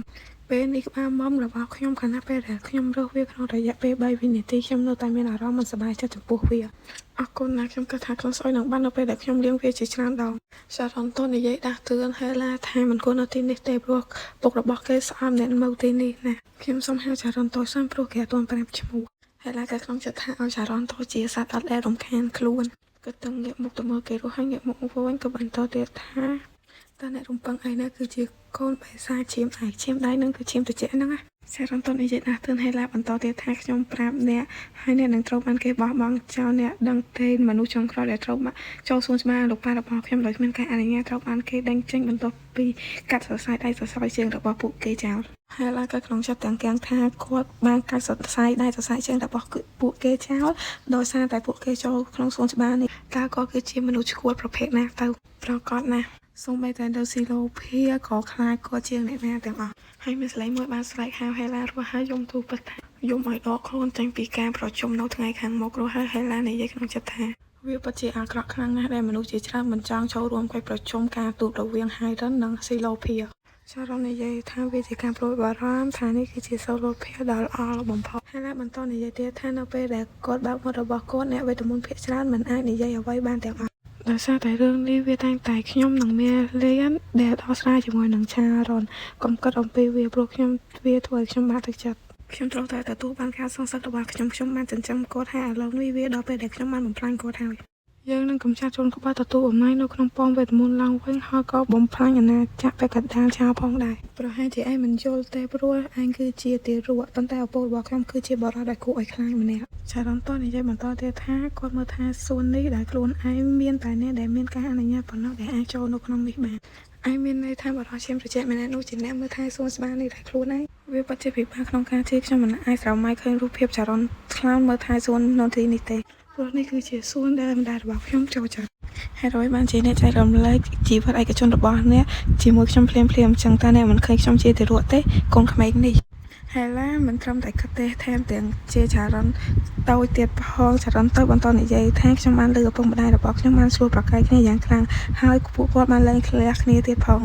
ពេលនេះក្បាលមុំរបស់ខ្ញុំខណៈពេលដែលខ្ញុំរើសវាក្នុងរយៈពេល3វិនាទីខ្ញុំនៅតែមានអារម្មណ៍មិនសប្បាយចិត្តចំពោះវាអរគុណណាស់ខ្ញុំគិតថាខ្លួនស្អុយនឹងបាននៅពេលដែលខ្ញុំលាងវាជាច្រើនដងឆារ៉ុនតូននិយាយដាស់តឿនហេឡាថាមិនគួរនៅទីនេះទេព្រោះពុករបស់គេស្អប់អ្នកនៅទីនេះណាខ្ញុំសូមហៅឆារ៉ុនតូនសិនព្រោះគេអត់ទាន់ប្រាប់ឈ្មោះហេឡាក៏ក្នុងចិត្តថាឲ្យឆារ៉ុនតូនជាសត្វអត់ដែលរំខានខ្លួនក៏ទាំងងាកមុខទៅមើលគេរស់ហើយងាកមុខមកវិញក៏បន្តទៀតថាតើអ្នករំពឹងអីណាគឺជាកូនបេសាឈាមឯកឈាមដៃនឹងគឺឈាមត្រជាក់ហ្នឹងណាឆារ៉ុនតូននិយាយដាស់តឿនហេឡាបន្តទៀតថាខ្ញុំប្រាប់អ្នកហើយអ្នកនឹងត្រូវបានគេបោះបង់ចោលអ្នកដឹងទេមនុស្សចុងក្រោយដែលត្រូវបានចូលសួនច្បារលោកប៉ារបស់ខ្ញុំដោយគ្មានការអនុញ្ញាតត្រូវបានគេដេញចេញបន្ទាប់ពីកាត់សរសៃដៃសរសៃជើងរបស់ពួកគេចោលហេឡាក៏ក្នុងចិត្តទាំងកាំងថាគាត់បានកាត់សរសៃដៃសរសៃជើងរបស់ពួកគេចោលដោយសារតែពួកគេចូលក្នុងសួនច្បារនេះតើគាត់គឺជាមនុស្សឈួតប្រភេទណាទៅប្រកបណាស់សូម្បីតែនៅស៊ីឡូភាក៏ខ្លាចគាត់ជាងអ្នកណាទាំងអស់ហើយមានស្លេងមួយបានស្រែកហៅហេឡារស់ហើយយំទូពិតថាយំឲ្យដកខ្លួនចេញពីការប្រជុំនៅថ្ងៃខាងមុខរស់ហើយហេឡានិយាយក្នុងចិត្តថាវាពិតជាអាក្រក់ខ្លាំងណាស់ដែលមនុស្សជាច្រើនមិនចង់ចូលរួមកិច្ចប្រជុំការទូតរវាងហៃរ៉ិននិងស៊ីឡូភាឆារ៉ុននិយាយថាវាជាការប្រួយបារម្ភថានេះគឺជាសូឡូភាដ៏ល្អបំផុតហេឡាបន្តនិយាយទៀតថានៅពេលដែលគាត់បើកមាត់របស់គាត់អ្នកវេទមន្តភាគច្រើនមិនអាចនិយាយអ្វីបានទាំងអស់ដោយសារតែរឿងនេះវាតែងតែខ្ញុំនឹងមានលេនដែលដោះស្រាយជាមួយនឹងឆារ៉ុនកុំគិតអំពីវាព្រោះខ្ញុំវាធ្វើឲ្យខ្ញុំបាក់ទឹកចិត្តខ្ញុំត្រូវតែទទួលបានការសងសឹករបស់ខ្ញុំបានចិញ្ចឹមគាត់ហើយឥឡូវនេះវាដល់ពេលដែលខ្ញុំបានបំផ្លាញគាត់ហើយយើងនឹងកម្ចាត់ជនក្បត់ទទួលអំណាចនៅក្នុងប៉មវេទមន្តឡើងវិញហើយក៏បំផ្លាញអាណាចក្របេក្ខដាលចោលផងដែរប្រហែលជាឯងមិនយល់ទេព្រោះឯងគឺជាទារកប៉ុន្តែឪពុករបស់ខ្ញុំគឺជាបរិសុទ្ធដែលគួរឲ្យខ្លាចម្នាក់ឆារ៉ុនតូននិយាយបន្តទៀតថាគាត់មើលថាសួននេះដែលខ្លួនឯងមានតែអ្នកដែលមានការអនុញ្ញាតប៉ុណ្ណោះដែលអាចចូលនៅក្នុងនេះបានឯងមានន័យថាបរិសុទ្ធឈាមត្រជាក់ម្នាក់នោះជាអ្នកមើលថែសួនច្បារនេះដែលខ្លួនឯងវាពិតជាពិបាកក្នុងការជឿខ្ញុំមិនអាចស្រមៃឃើញរូបភាពឆារ៉ុនខ្លោនមើលថែសួននៅទីនេះទេ ព្រោះនេះគឺជាសួនដែលម្ដាយរបស់ខ្ញុំចូលចិត្តហើយរយបានជាអ្នកចែករំលែកជីវិតឯកជនរបស់អ្នកជាមួយខ្ញុំភ្លាមអញ្ចឹងតើអ្នកមិនឃើញខ្ញុំជាទារកទេកូនក្មេងនេះហើយឡាមិនត្រឹមតែគិតទេថែមទាំងជាចរន្តតូចទៀតផងចរន្តតូចបន្តនិយាយថាខ្ញុំបានលើឪពុកម្ដាយរបស់ខ្ញុំបានស្រួលប្រកែកគ្នាយ៉ាងខ្លាំងហើយពួកគាត់បានលែងឃ្លះគ្នាទៀតផង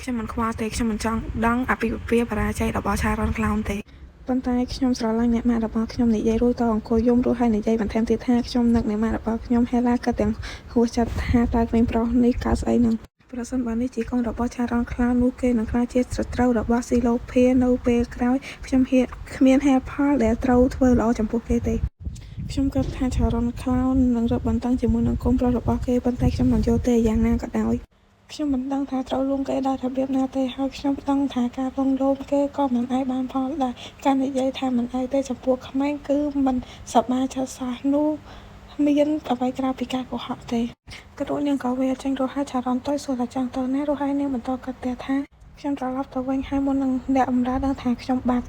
ខ្ញុំមិនខ្វល់ទេខ្ញុំមិនចង់ដឹងអាពាហ៍ពិពាហ៍បរាជ័យរបស់ចរន្តក្លោនទេប៉ុន្តែខ្ញុំស្រឡាញ់អ្នកម៉ាក់របស់ខ្ញុំនិយាយរួចតអង្គុយយំរួចហើយនិយាយបន្ថែមទៀតថាខ្ញុំនឹកអ្នកម៉ាក់របស់ខ្ញុំហេឡាក៏ទាំងហួសចិត្តថាតើក្មេងប្រុសនេះកើតស្អីនឹងប្រសិនបើនេះជាកូនរបស់ឆារ៉នក្លោននោះគេនឹងក្លាយជាសត្រូវរបស់ស៊ីឡូភានៅពេលក្រោយខ្ញុំគ្មានហេតុផលដែលត្រូវធ្វើល្អចំពោះគេទេខ្ញុំគិតថាឆារ៉នក្លោននឹងរឹតបន្តឹងជាមួយនឹងកូនប្រុសរបស់គេប៉ុន្តែខ្ញុំមិនយល់ទេយ៉ាងណាក៏ដោយខ្ញុំមិនដឹងថាត្រូវលួងគេដោយរបៀបណាទេហើយខ្ញុំដឹងថាការលួងលោមគេក៏មិនអាចបានផលដែរការនិយាយថាមិនអាចទេចំពោះក្មេងគឺមិនសប្បាយចិត្តសោះនោះមានអ្វីក្រៅពីការកុហកទេក៏ដូចនាងក៏វាចេញរស់ហើយឆារ៉នទៅសួរថាចង់ទៅណារស់ហើយនាងបន្តគិតតែថាខ្ញុំត្រឡប់ទៅវិញហើយមុននឹងអ្នកបម្រើដឹងថាខ្ញុំបាត់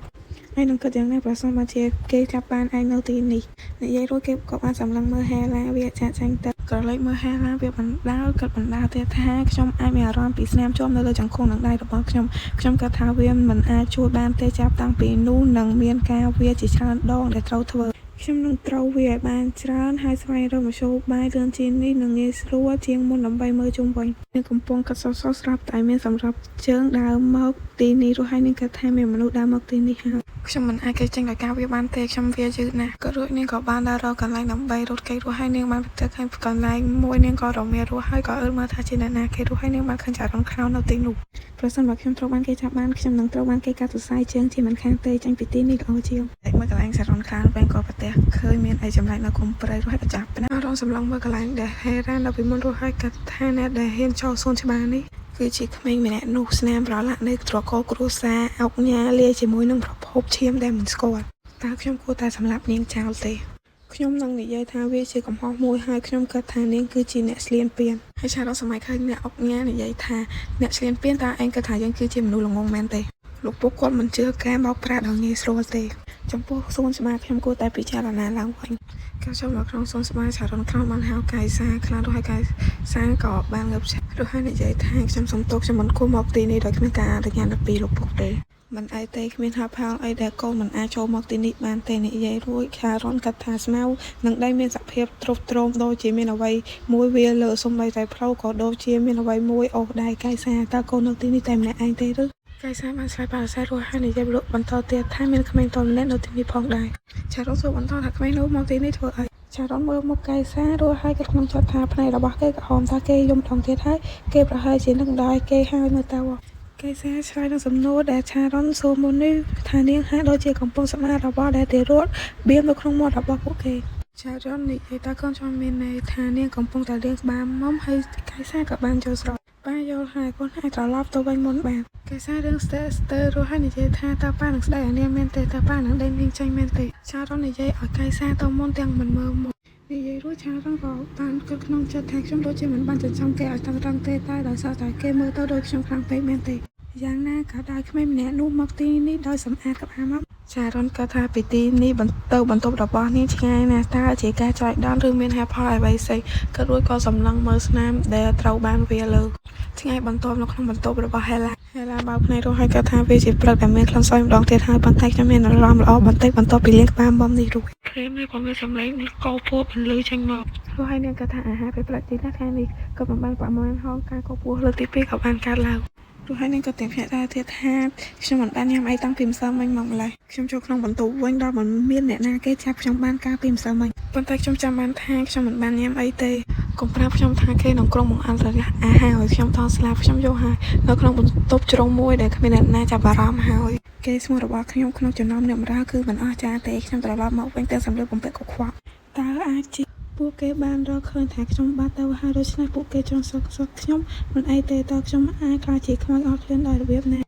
ហើយនឹងគិតយ៉ាងណាប្រសិនបើជាគេចាប់បានឯងនៅទីនេះនិយាយរួចគេក៏បានសម្លឹងមើលហេឡាវាចាក់ចាញ់ទៅក្រឡេកមើលហេឡាវាបណ្ដាលគិតបណ្ដាលទៀតថាខ្ញុំអាចមានអារម្មណ៍ពីស្នាមជាប់នៅលើចង្កូងនឹងដៃរបស់ខ្ញុំគិតថាវាមិនអាចជួយបានទេចាប់តាំងពីនោះនឹងមានការវាជាច្រើនដងដែលត្រូវធ្វើខ្ញុំនឹងត្រូវវាឲ្យបានច្រើនហើយស្វែងរកមធ្យោបាយលឿនជាងនេះនឹងងាយស្រួលជាងមុនដើម្បីមើលជុំវិញនឹងកំពុងកាត់សោស្រាប់តែមានសម្រាប់ជើងដើរមកទីនេះរួចហើយនឹងគិតថាមានមនុស្សដើរមកទីនេះហើយខ្ញុំមិនអាចគេចេញដោយការវាបានទេខ្ញុំវាយឺតណាស់ក៏រួចនាងក៏បានដើររកកន្លែងដើម្បីរត់គេរួចហើយនាងបានទៅឃើញកន្លែងមួយនាងក៏រមារួចហើយក៏អឺមើលថាជាអ្នកណាគេរួចហើយនាងបានឃើញចរន្តខោនៅទីនោះប្រសិនបើខ្ញុំត្រូវបានគេចាប់បានខ្ញុំនឹងត្រូវបានគេកាត់សរសៃជើងជាមិនខានទេចាញ់ពីទីនេះល្អជាងតែមើលកន្លែងចរន្តខោបែងក៏ប្រទះឃើញមានអីចម្លែកនៅគុំព្រៃរួចហើយក៏ចាប់ណារងសម្លឹងមើលកន្លែងដែលហេរ៉ានដល់ពីមុនរួចហើយក៏ថាអ្នកដែលហ៊ានចូលសួនច្បារនេះគឺជាក្មេងម្នាក់នោះស្នាមប្រឡាក់នៃត្រកូលគ្រួសារអុកញ៉ាលាយជាមួយនឹងប្រភពឈាមដែលមិនស្គាល់តើខ្ញុំគួរតែសម្លាប់នាងចោលទេខ្ញុំនឹងនិយាយថាវាជាកំហុសមួយហើយខ្ញុំគិតថានាងគឺជាអ្នកស្លៀនពានហើយឆារ៉នសម័យឃើញអ្នកអុកញ៉ានិយាយថាអ្នកស្លៀនពានតើឯងគិតថាយើងគឺជាមនុស្សល្ងងមែនទេលោកពុកគាត់មិនជឿការបោកប្រាស់ដ៏ងាយស្រួលទេចំពោះសួនច្បារខ្ញុំគួរតែពិចារណាឡើងវិញកាលចូលមកក្នុងសួនច្បារឆារ៉នក្រោមបានហៅកាយសាខ្លាំងរួចហើយកាយសាក៏បានងើបឆារួចហើយនិយាយថាខ្ញុំសុំទោសខ្ញុំមិនគួរមកទីនេះដោយគ្មានការអនុញ្ញាតពីលោកពុកទេមិនអីទេគ្មានហេតុផលអីដែលកូនមិនអាចចូលមកទីនេះបានទេនិយាយរួចឆារ៉នកាត់ថាស្មៅនឹងដៃមានសភាពទ្រុបទ្រោមដូចជាមានអ្វីមួយវាលើសំដីតែផ្លូវក៏ដូចជាមានអ្វីមួយអូសដៃកាយសាតើកូននៅទីនេះតែម្នាក់ឯងទេឬកាយសាបានឆ្លើយបដិសេធរួចហើយនិយាយបន្តទៀតថាមានក្មេងតម្នាក់នៅទីនេះផងដែរឆារ៉នសួរបន្តថាក្មេងនោះមកទីនេះធ្វើអីឆារ៉នមើលមុខកាយសារួចហើយក៏ក្នុងចិត្តថាផ្នែករបស់គេក្រហមថាគេយំដងទៀតហើយគេប្រហែលជានឹងដល់គេហើយមើលតើកាយសាឆ្លើយនឹងសំណួរដែលឆារ៉នសួរមុននេះថានាងហាក់ដូចជាកំពុងសម្អាតរបស់ដែលទារកបៀមនៅក្នុងមាត់របស់ពួកគេឆារ៉ននិយាយថាកូនចំមានន័យថានាងកំពុងតែលាងក្បាលមុំហើយកាយសាក៏បានចូលស្រោប៉ាយល់ហើយកូនអាចត្រឡប់ទៅវិញមុនបានកាយសារឿងស្ទើររួចហើយនិយាយថាតើប៉ានឹងស្ដីឲ្យនាងមែនទេតើប៉ានឹងដេញនាងចេញមែនទេឆារ៉ននិយាយឲ្យកាយសាទៅមុនទាំងមិនមើលមុខនិយាយរួចឆារ៉នក៏បានគិតក្នុងចិត្តថាខ្ញុំដូចជាមិនបានចិញ្ចឹមគេឲ្យតឹងរឹងទេតែដោយសារតែគេមើលទៅដូចខ្ញុំខ្លាំងពេកមែនទេយ៉ាងណាក៏ដោយក្មេងម្នាក់នោះមកទីនេះដោយសម្អាតក្បាលមកឆារ៉នក៏ថាពីទីនេះបន្ទប់របស់នាងឆ្ងាយណាស់តើជាការចោយដន្យឬមានហេតុផលអ្វីផ្សេងក៏រួចក៏សម្លឹងមើលស្នាមដែលត្រូវបានវាលើថ្ងៃបន្ទាប់នៅក្នុងបន្ទប់របស់ហេឡាបើកភ្នែករស់ហើយក៏ថាវាជាព្រឹកដែលមានក្លិនស្អុយម្ដងទៀតហើយប៉ុន្តែខ្ញុំមានអារម្មណ៍ល្អបន្តិចបន្ទាប់ពីលាងក្បាលបំនេះរួចព្រមនេះក៏មានសម្លេងកោពោះបន្លឺចេញមករួចហើយនាងក៏ថាអាហារពេលព្រឹកទីនេះថ្ងៃនេះក៏មិនបានប្រមាណហងការកោពោះលើកទី2ក៏បានកើតឡើងរួចហើយនាងក៏ទាំងភ្នាក់ដែរទៀតថាខ្ញុំមិនបានញ៉ាំអីតាំងពីម្សិលមិញមកម្ល៉េះខ្ញុំចូលក្នុងបន្ទប់វិញដល់មិនមានអ្នកណាគេចាប់ខ្ញុំបានកាលពីម្សិលមិញប៉ុន្តែខ្ញុំចាំបានថាខ្ញុំមិនបានញ៉ាំអីទេកុំប្រាប់ខ្ញុំថាគេនឹងក្រុងបង្អល់រយៈអាហារឲ្យខ្ញុំថតស្លាប់ខ្ញុំយកហើយនៅក្នុងបន្ទប់ជ្រុងមួយដែលគ្មានអ្នកណាចាប់អារម្មណ៍ហើយគេស្មោះរបស់ខ្ញុំក្នុងចំណោមអ្នកបម្រើគឺមិនអស់ចាទេខ្ញុំត្រឡប់មកវិញទាំងសម្លៀកបំពាក់កខ្វក់តើអាចជាពួកគេបានរកឃើញថាខ្ញុំបាត់ទៅហើយដូច្នេះពួកគេចង់សឹកខ្ញុំមិនអីទេតើខ្ញុំអាចខ្លាចជាខ្មោចអត់ឃ្លានដោយរបៀបណា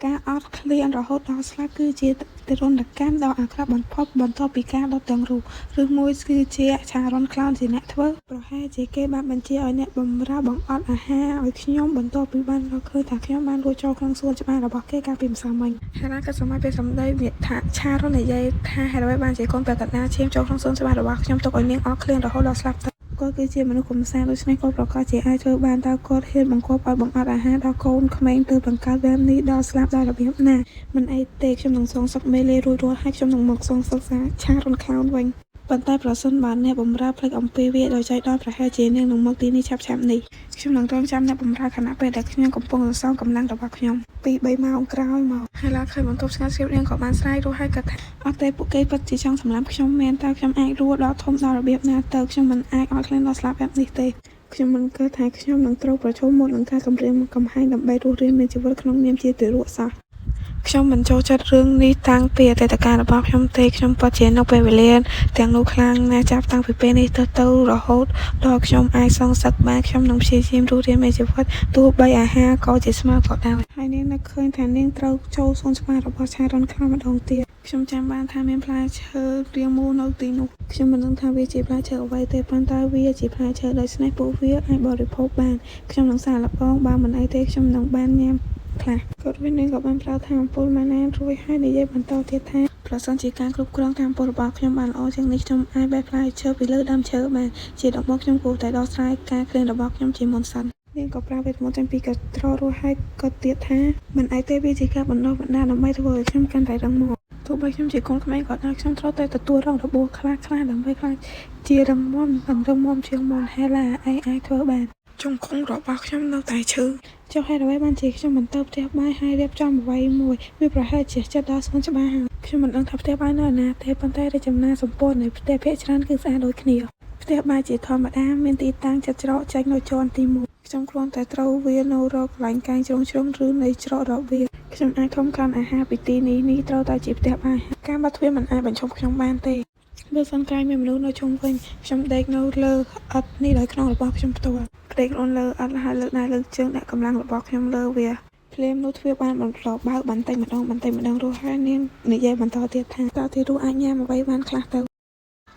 ការអត់ឃ្លានរហូតដល់ស្លាប់គឺជាទរណកម្មដ៏អាក្រក់បំផុតបន្ទាប់ពីការដុតទាំងរូបឬមួយគឺជាឆារ៉ុនក្លោនជាអ្នកធ្វើប្រហែលជាគេបានបញ្ជាឲ្យអ្នកបម្រើបង្អត់អាហារឲ្យខ្ញុំបន្ទាប់ពីបានរកឃើញថាខ្ញុំបានលួចចូលក្នុងសួនច្បាររបស់គេកាលពីម្សិលមិញហើយឡានក៏សម័យពេលសម្ដីវាថាឆារ៉ុននិយាយថាហេតុអ្វីបានជាកូនប្រកាសណាឈាមចូលក្នុងសួនច្បាររបស់ខ្ញុំទុកឲ្យនាងអត់ឃ្លានរហូតដល់ស្លាប់ទៅគាត់គឺជាមនុស្សកំសាន្តដូច្នេះគាត់ប្រកាសជាអាចធ្វើបានតើគាត់ហ៊ានបង្គាប់ឲ្យបង្អត់អាហារដល់កូនក្មេងទៅបង្កើតវេមនេះដល់ស្លាប់ដោយរបៀបណាមិនអីទេខ្ញុំនឹងសងសឹកមេលេរួចរាល់ហើយខ្ញុំនឹងមកសងសឹកសាឆារ៉ុនក្លោនវិញប៉ុន្តែប្រសិនបើអ្នកបម្រើភ្លេចអំពីវាដោយចៃដន្យប្រហែលជានាងនឹងមកទីនេះឆាប់នេះខ្ញុំនឹងរងចាំអ្នកបម្រើខណៈពេលដែលខ្ញុំកំពុងសន្សំកម្លាំងរបស់ខ្ញុំ2-3ម៉ោងក្រោយមកហើយឡាឃើញបន្ទប់ស្ងាត់ស្ងៀមនាងក៏បានស្រែករស់ហើយក៏ថាអត់ទេពួកគេពិតជាចង់សម្លាប់ខ្ញុំមែនតើខ្ញុំអាចរស់ដល់ធំដល់របៀបណាទៅខ្ញុំមិនអាចអត់ឃ្លានដល់ស្លាប់បែបនេះទេខ្ញុំមិនគិតថាខ្ញុំនឹងត្រូវប្រឈមមុខនឹងការគំរាមកំហែងដើម្បីរស់រានមានជីវិតក្នុងនាមជាទារកសោះខ្ញុំមិនចូលចិត្តរឿងនេះតាំងពីអតីតកាលរបស់ខ្ញុំទេខ្ញុំពិតជានៅពេលវេលាទាំងនោះខ្លាំងណាស់ចាប់តាំងពីពេលនេះទៅរហូតដល់ខ្ញុំអាចសងសឹកបានខ្ញុំនឹងព្យាយាមរស់រានមានជីវិតទោះបីអាហារក៏ជាស្មើក៏ដោយហើយនាងនឹកឃើញថានាងត្រូវចូលសួនច្បាររបស់ឆារ៉ុនខ្លះម្ដងទៀតខ្ញុំចាំបានថាមានផ្លែឈើរាងមូលនៅទីនោះខ្ញុំមិនដឹងថាវាជាផ្លែឈើអ្វីទេប៉ុន្តែវាជាផ្លែឈើដូច្នេះពួកវាអាចបរិភោគបានខ្ញុំនឹងសាកល្បងបើមិនអីទេខ្ញុំនឹងបានញ៉ាំខ្លះគាត់វិញនឹងក៏បានប្រើថាមពលម៉ាណារួចហើយនិយាយបន្តទៀតថាប្រសិនជាការគ្រប់គ្រងថាមពលរបស់ខ្ញុំបានល្អជាងនេះខ្ញុំអាចបេះផ្លែឈើពីលើដើមឈើបានជាដំបូងខ្ញុំគួរតែដោះស្រាយការឃ្លានរបស់ខ្ញុំជាមុនសិននាងក៏ប្រើវេទមន្តទាំងពីរក៏ត្ររួចហើយក៏ទៀតថាមិនអីទេវាជាការបណ្ដុះបណ្ដាលដើម្បីធ្វើឲ្យខ្ញុំកាន់តែរឹងមាំទោះបីខ្ញុំជាកូនក្មេងក៏ដោយខ្ញុំត្រូវតែទទួលរងរបួសខ្លះដើម្បីខ្លាចជារឹងមាំនិងរឹងមាំជាងមុនហេឡាឯងអាចធ្វើបានជង្គង់របស់ខ្ញុំនៅតែឈឺចុះហេតុអ្វីបានជាខ្ញុំមិនទៅផ្ទះបាយហើយរៀបចំអ្វីមួយវាប្រហែលជាចិត្តដល់សួនច្បារហើយខ្ញុំមិនដឹងថាផ្ទះបាយនៅណាទេប៉ុន្តែរចនាសម្ព័ន្ធនៃផ្ទះភាគច្រើនគឺស្អាតដូចគ្នាផ្ទះបាយជាធម្មតាមានទីតាំងចិត្តច្រកចេញនៅជាន់ទី1ខ្ញុំគ្រាន់តែត្រូវវានៅរកកន្លែងកែងជ្រុងឬនៃច្រករបស់វាខ្ញុំអាចធំកាន់អាហារពីទីនេះត្រូវតែជាផ្ទះបាយការបាត់ទ្វារមិនអាចបញ្ឈប់ខ្ញុំបានទេបើសិនកាយមានមនុស្សនៅជុំវិញខ្ញុំដេកនៅលើអត់នេះដោយខ្នងរបស់ខ្ញុំផ្ទាល់ដេកខ្លួនលើអត់ហើយលើកដៃលើកជើងដាក់កម្លាំងរបស់ខ្ញុំលើវាភ្លាមនោះទ្វារបានបន្តបើកបន្តិចម្ដងរស់ហើយនាងនិយាយបន្តទៀតថាតើទីរស់អាចញ៉ាំអ្វីបានខ្លះទៅ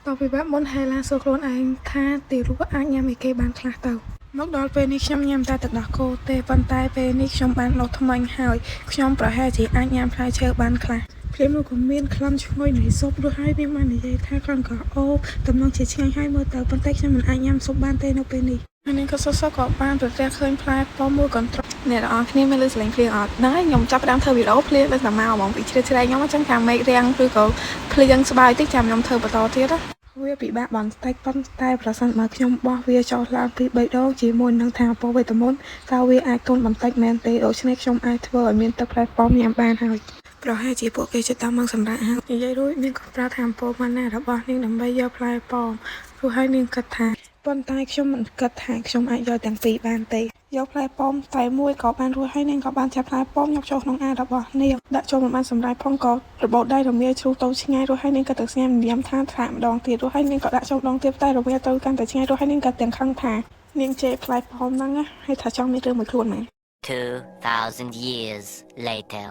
តពីបែបមុនហេឡាសួរខ្លួនឯងថាទីរស់អាចញ៉ាំអីគេបានខ្លះទៅមកដល់ពេលនេះខ្ញុំញ៉ាំតែទឹកដោះគោទេប៉ុន្តែពេលនេះខ្ញុំបានដុសថ្មិញហើយខ្ញុំប្រហែលជាអាចញ៉ាំផ្លែឈើបានខ្លះភ្លាមនោះក៏មានក្លិនឈ្ងុយនៃស៊ុបរស់ហើយវាបាននិយាយថាក្លិនក្រអូបតំណងជាឆ្ងាញ់ហើយមើលទៅប៉ុន្តែខ្ញុំមិនអាចញ៉ាំស៊ុបបានទេនៅពេលនេះហើយនាងក៏សសក៏បានប្រទះឃើញផ្លែប៉ោមមួយកន្ត្រកអ្នកទាំងអស់គ្នាមានលឺសលេងភ្លៀងអត់ហ្នឹងហើយខ្ញុំចាប់ផ្ដើមធ្វើវីដេអូភ្លៀងដូចតែមកហ្មងពីជ្រៀតជ្រែកខ្ញុំអញ្ចឹងថាមេឃរាំងឬក៏ភ្លៀងស្បាយតិចចាំខ្ញុំធ្វើបន្តទៀតណាវាពិបាកបន្តិចប៉ុន្តែប្រសិនបើខ្ញុំបោះវាចោលឡើងពី3ដងជាមួយនឹងថាពោវេទមន្តតើវាអាចទន់បន្តិចមែនទេដូច្នេះខ្ញុំអាចធ្វើឲ្យមានទឹកផ្លែប៉ោមញ៉ាំបានហើយប្រហែលជាពួកគេចិត្តតាមមកសម្រាប់ហើយនិយាយរួចនាងក៏ប្រើថាមពលម៉ាណារបស់នាងដើម្បីយកផ្លែប៉ោមព្រោះហើយនាងគិតថាប៉ុន្តែខ្ញុំមិនគិតថាខ្ញុំអាចយកទាំងពីរបានទេយកផ្លែប៉ោមតែមួយក៏បានរួចហើយនាងក៏បានចាប់ផ្លែប៉ោមយកចូលក្នុងអារបស់នាងដាក់ចូលមិនបានសម្រាប់ផងក៏របូតដៃរមៀលជ្រុះទៅឆ្ងាយរួចហើយនាងក៏ទៅស្ញាំញ៉ាំថាម្ដងទៀតរួចហើយនាងក៏ដាក់ចូលម្ដងទៀតតែរមៀលទៅកាន់តែឆ្ងាយរួចហើយនាងក៏ទាំងខឹងថានាងជេរផ្លែប៉ោមហ្នឹងហើយថាចង់មានរឿងមួយខ្លួនមែន 2,000 years later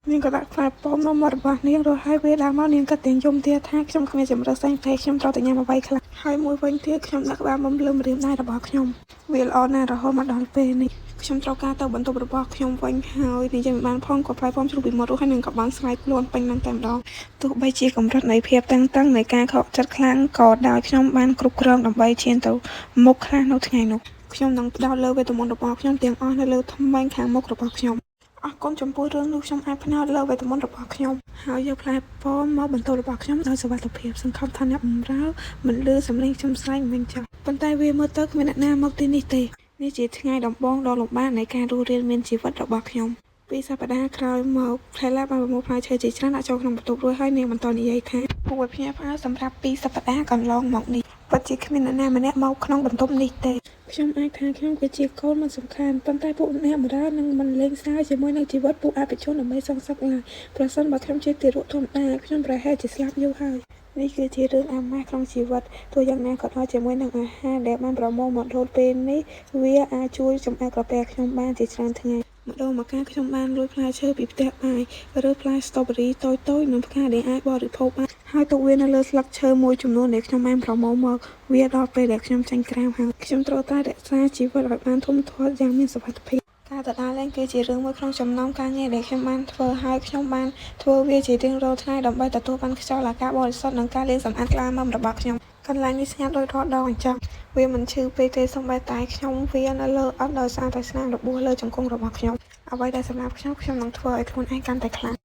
នាងក៏ដាក់ផ្លែប៉ោមនៅមាត់របស់នាងរួចហើយវាដើរមកនាងក៏ទាំងយំទៀតថាខ្ញុំគ្មានជំរឿសផ្សេងទេខ្ញុំត្រូវតែញ៉ាំអ្វីខ្លះហើយមួយវិញទៀតខ្ញុំដាក់ក្បាលបំភ្លឺម្រាមដៃរបស់ខ្ញុំវាល្អណាស់រហូតមកដល់ពេលនេះខ្ញុំត្រូវការទៅបន្ទប់របស់ខ្ញុំវិញហើយនិយាយមិនបានផងក៏ផ្លែប៉ោមជ្រុះពីមាត់រួចហើយនឹងក៏បានស្លាយខ្លួនពេញនឹងតែម្ដងទោះបីជាកម្រិតនៃភាពតាំងនៃការខកចិត្តខ្លាំងក៏ដោយខ្ញុំបានគ្រប់គ្រងដើម្បីឈានទៅមុខខ្លះនៅថ្ងៃនោះខ្ញុំនឹងផ្ដោតលើវេទមន្តរបស់ខ្ញុំទាំងអស់នៅលើថ្មីខាងមុខរបស់ខ្ញុំអរគុណចំពោះរឿងនោះខ្ញុំអាចផ្ដោតលើវេទមន្តរបស់ខ្ញុំហើយយកផ្លែប៉ោមមកបន្ទប់របស់ខ្ញុំដោយសុវត្ថិភាពសង្ឃឹមថាអ្នកបម្រើមិនលឺសំឡេងខ្ញុំស្រែកមិនចាស់ប៉ុន្តែវាមើលទៅគ្មានអ្នកណាមកទីនេះទេនេះជាថ្ងៃដំបូងដ៏លំបាកនៃការរស់រានមានជីវិតរបស់ខ្ញុំពីសប្តាហ៍ក្រោយមកផ្លែឡាបានប្រមូលផ្លែឈើជាច្រើនដាក់ចូលក្នុងបន្ទប់រួចហើយនាងបន្តនិយាយថាពួកភ្នាក់ផ្អើលសម្រាប់2សប្តាហ៍កន្លងមកនេះពិតជាគ្មានអ្នកណាម្នាក់មកក្នុងបន្ទប់នេះទេខ្ញុំអាចថាខ្ញុំគឺជាកូនមិនសំខាន់ប៉ុន្តែពួកអ្នកបម្រើនឹងមិនលេងសើចជាមួយនឹងជីវិតពួកអភិជនដើម្បីសងសឹកឡើយប្រសិនបើខ្ញុំជាទារកធម្មតាខ្ញុំប្រហែលជាស្លាប់យូរហើយនេះគឺជារឿងអាម៉ាស់ក្នុងជីវិតទោះយ៉ាងណាក៏ដោយជាមួយនឹងអាហារដែលបានប្រមូលមករហូតពេលនេះវាអាចជួយចំអកក្រពះខ្ញុំបានជាច្រើនថ្ងៃ ម្ដងមកការខ្ញុំបានលួចផ្លែឈើពីផ្ទះបាយឬផ្លែស្ទ្រូប៊េរីតូចៗនិងផ្កាដែលអាចបរិភោគបានហើយទុកវានៅលើស្លឹកឈើមួយចំនួនដែលខ្ញុំបានប្រមូលមកវាដល់ពេលដែលខ្ញុំចាញ់ក្រៅហើយខ្ញុំត្រូវតែរក្សាជីវិតឲ្យបានធំធាត់យ៉ាងមានសុវត្ថិភាពការទៅដើរលេងគឺជារឿងមួយក្នុងចំណោមការងារដែលខ្ញុំបានធ្វើហើយខ្ញុំបានធ្វើវាជារៀងរាល់ថ្ងៃដើម្បីទទួលបានខ្យល់អាកាសបរិសុទ្ធនិងការលេងសម្អាតក្លាមរបស់ខ្ញុំកន្លែងនេះស្ងាត់ដោយរាល់ដងអញ្ចឹងវាមិនឈឺពេកទេសូម្បីតែខ្ញុំវានៅលើអត់ដោយសារតែស្នាមរបួសលើជង្គង់របស់ខ្ញុំអ្វីដែលសម្រាប់ខ្ញុំនឹងធ្វើឲ្យខ្លួនឯងកាន់តែខ្លាំង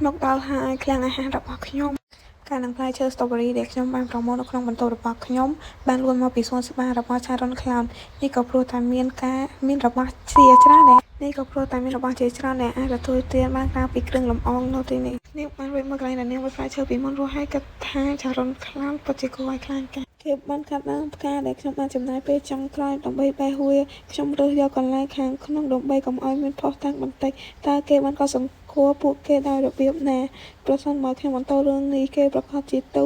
មកដល់ហើយឃ្លាំងអាហាររបស់ខ្ញុំការនឹងផ្លែឈើស្ទ្រូប៊េរីដែលខ្ញុំបានប្រមូលនៅក្នុងបន្ទប់របស់ខ្ញុំបានលួនមកពីសួនច្បាររបស់ Sharon Clown នេះក៏ព្រោះតែមានរបស់ជាច្រើនដែលអាចទទួលទានបានក្រៅពីគ្រឿងលម្អនៅទីនេះនាងបានវិញមកកន្លែងដែលនាងផ្លែឈើពីមុនរស់ហើយគិតថា Sharon Clown ពិតជាគួរឲ្យខ្លាចការគេបានកាត់ដើមផ្កាដែលខ្ញុំបានចំណាយពេលចុងក្រោយដើម្បីបេះវាខ្ញុំរើសយកកន្លែងខាងក្នុងដើម្បីកុំឲ្យមានផុសតាំងបន្តិចតើគេបានក៏សង្កួរពួកគេដោយរបៀបណាប្រសិនបើខ្ញុំបន្តរឿងនេះគេប្រកាសជាទៅ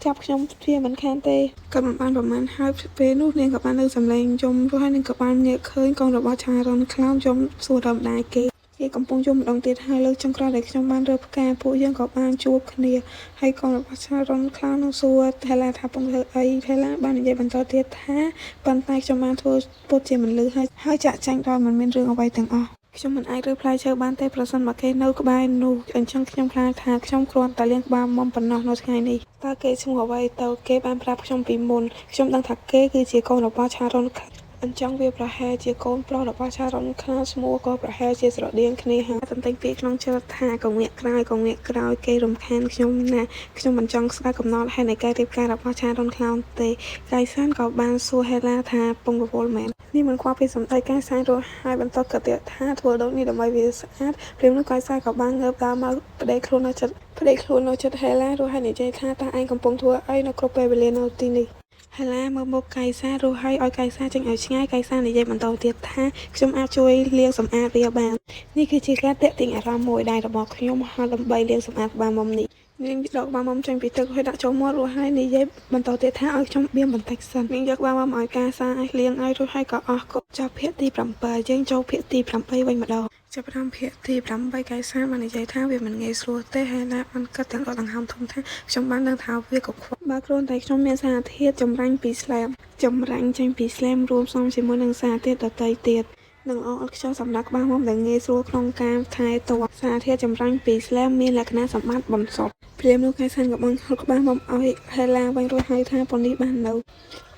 ចាប់ខ្ញុំជាមិនខានទេក៏មិនបានប្រមាណហើយពេលនោះនាងក៏បាននៅសម្លេងយំព្រោះហើយនាងក៏បានងាកឃើញកូនរបស់ Sharon Clown យំសួរដំណើរគេកំពុងយំម្ដងទៀតហើយលើកចុងក្រោយដែលខ្ញុំបានរើផ្កាពួកយើងក៏បានជួបគ្នាហើយកូនរបស់ Sharon Clown នឹងសួរ Hela ថាពងធ្វើអី Hela បាននិយាយបន្តទៀតថាប៉ុន្តែខ្ញុំបានធ្វើពុតជាមិនលឺហើយចាក់ចាញ់ដោយមិនមានរឿងអ្វីទាំងអស់ខ្ញុំមិនអាចរើផ្លែឈើបានទេប្រសិនបើគេនៅក្បែរនោះអញ្ចឹងខ្ញុំខ្លាចថាខ្ញុំគ្រាន់តែលៀងក្បាលមុំប៉ុណ្ណោះនៅថ្ងៃនេះតើគេឈ្មោះអ្វីទៅគេបានប្រាប់ខ្ញុំពីមុនខ្ញុំដឹងថាគេគឺជាកូនរបស់ Sharon អញ្ចឹងវាប្រហែលជាកូនប្រុសរបស់ Sharon Clown ឈ្មោះក៏ប្រហែលជាស្រដៀងគ្នាហើយតែតែពីក្នុងជើថាកងៀកក្រោយគេរំខានខ្ញុំណាខ្ញុំមិនចង់ស្ដាប់កំណត់ហេតុនៃការរៀបការរបស់ Sharon Clown ទេកាយសានក៏បានសួរ Hela ថាពងរវល់មែននេះមិនខ្វះពីសម្ដីកាយសានរស់ហើយបន្តក៏ទៀតថាធ្វើដូចនេះដើម្បីវាស្អាតព្រមនោះកាយសានក៏បានងើបដើរមកប្តេកខ្លួននៅចិត្ត Hela រស់ហើយនិយាយថាតើឯងកំពុងធ្វើអីនៅគ្រប់ពេលវេលានៅទីនេះHela មើលមុខកាយសាររស់ហើយឲ្យកាយសារចេញឲ្យឆ្ងាយកាយសារនិយាយបន្តទៀតថាខ្ញុំអាចជួយលាងសម្អាតវាបាននេះគឺជាការតាក់ទាញអារម្មណ៍មួយដែររបស់ខ្ញុំហើយដើម្បីលាងសម្អាតក្បាលមុំនេះនាងដកក្បាលមុំចេញពីទឹកហើយដាក់ចូលមាត់រស់ហើយនិយាយបន្តទៀតថាឲ្យខ្ញុំបៀមបន្តិចសិននាងយកក្បាលមុំឲ្យកាយសារឲ្យលាងឲ្យរស់ហើយក៏អស់ក៏ចាប់ភាគទី7យើងចូលភាគទី8វិញម្ដងចាប់ផ្ដើមភាគទី8កាយសារបាននិយាយថាវាមិនងាយស្រួលទេហើយណាបានកាត់ទាំងដកដង្ហើមធំថាខ្ញុំបានដឹងថាវាក៏ខ្វះបើគ្រាន់តែខ្ញុំមានសារធាតុចម្រាញ់ពីស្លែមចេញពីស្លែមរួមផ្សំជាមួយនឹងសារធាតុដទៃទៀតនឹងល្អឥតខ្ចោះសម្រាប់ក្បាលមុំដែលងាយស្រួលក្នុងការថែទាំសារធាតុចម្រាញ់ពីស្លែមមានលក្ខណៈសម្បត្តិបន្សុទ្ធព្រាមនោះកាយសានក៏បានហត់ក្បាលមុំឲ្យ Hela វិញរួចហើយថាប៉ុននេះបាននៅ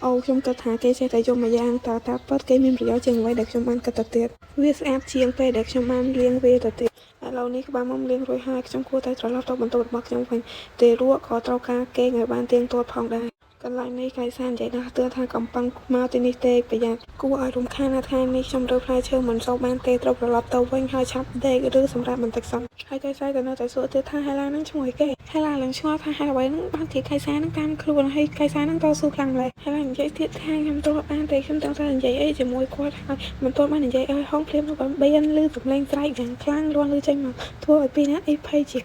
អូខ្ញុំគិតថាគេចេះតែយំមួយយ៉ាងតើពិតគេមានប្រយោជន៍ជាងអ្វីដែលខ្ញុំបានគិតទៅទៀតវាស្អាតជាងពេលដែលខ្ញុំបានលាងវាទៅទៀតឥឡូវនេះក្បាលមុំលាងរួចហើយខ្ញុំគួរតែត្រឡប់ទៅបន្ទប់របស់ខ្ញុំវិញទេរក់ក៏ត្រូវការគេងឲ្យបានទៀងទាត់ផងដែរកន្លែងនេះកាយសាននិយាយថាទើបថាកំប៉ុងមកទីនេះទេប្រយ័ត្នគួរឲ្យរំខានណាស់ថ្ងៃនេះខ្ញុំរើផ្លែឈើមិនសូវបានទេត្រូវត្រឡប់ទៅវិញហើយឆាប់ដេកឬសម្រាប់បន្តិចសិនហើយកាយសានក៏នៅតែសួរទៀតថា Hela នឹងឈ្មោះអីគេ Hela ឡើងឆ្ងល់ថាហេតុអ្វីនឹងបានជាកាយសាននឹងតាមខ្លួនហើយកាយសាននឹងតស៊ូខ្លាំងម្ល៉េះ Hela និយាយទៀតថាខ្ញុំត្រូវបានទេខ្ញុំទាំងតែនិយាយអីជាមួយគាត់ហើយមិនទាន់បាននិយាយឲ្យហងភ្លាមនោះបានបៀនឮសំឡេងស្រែកយ៉ាងខ្លាំងលាន់ឮចេញមកធ្វើឲ្យពីរនាក់អីភ័យជា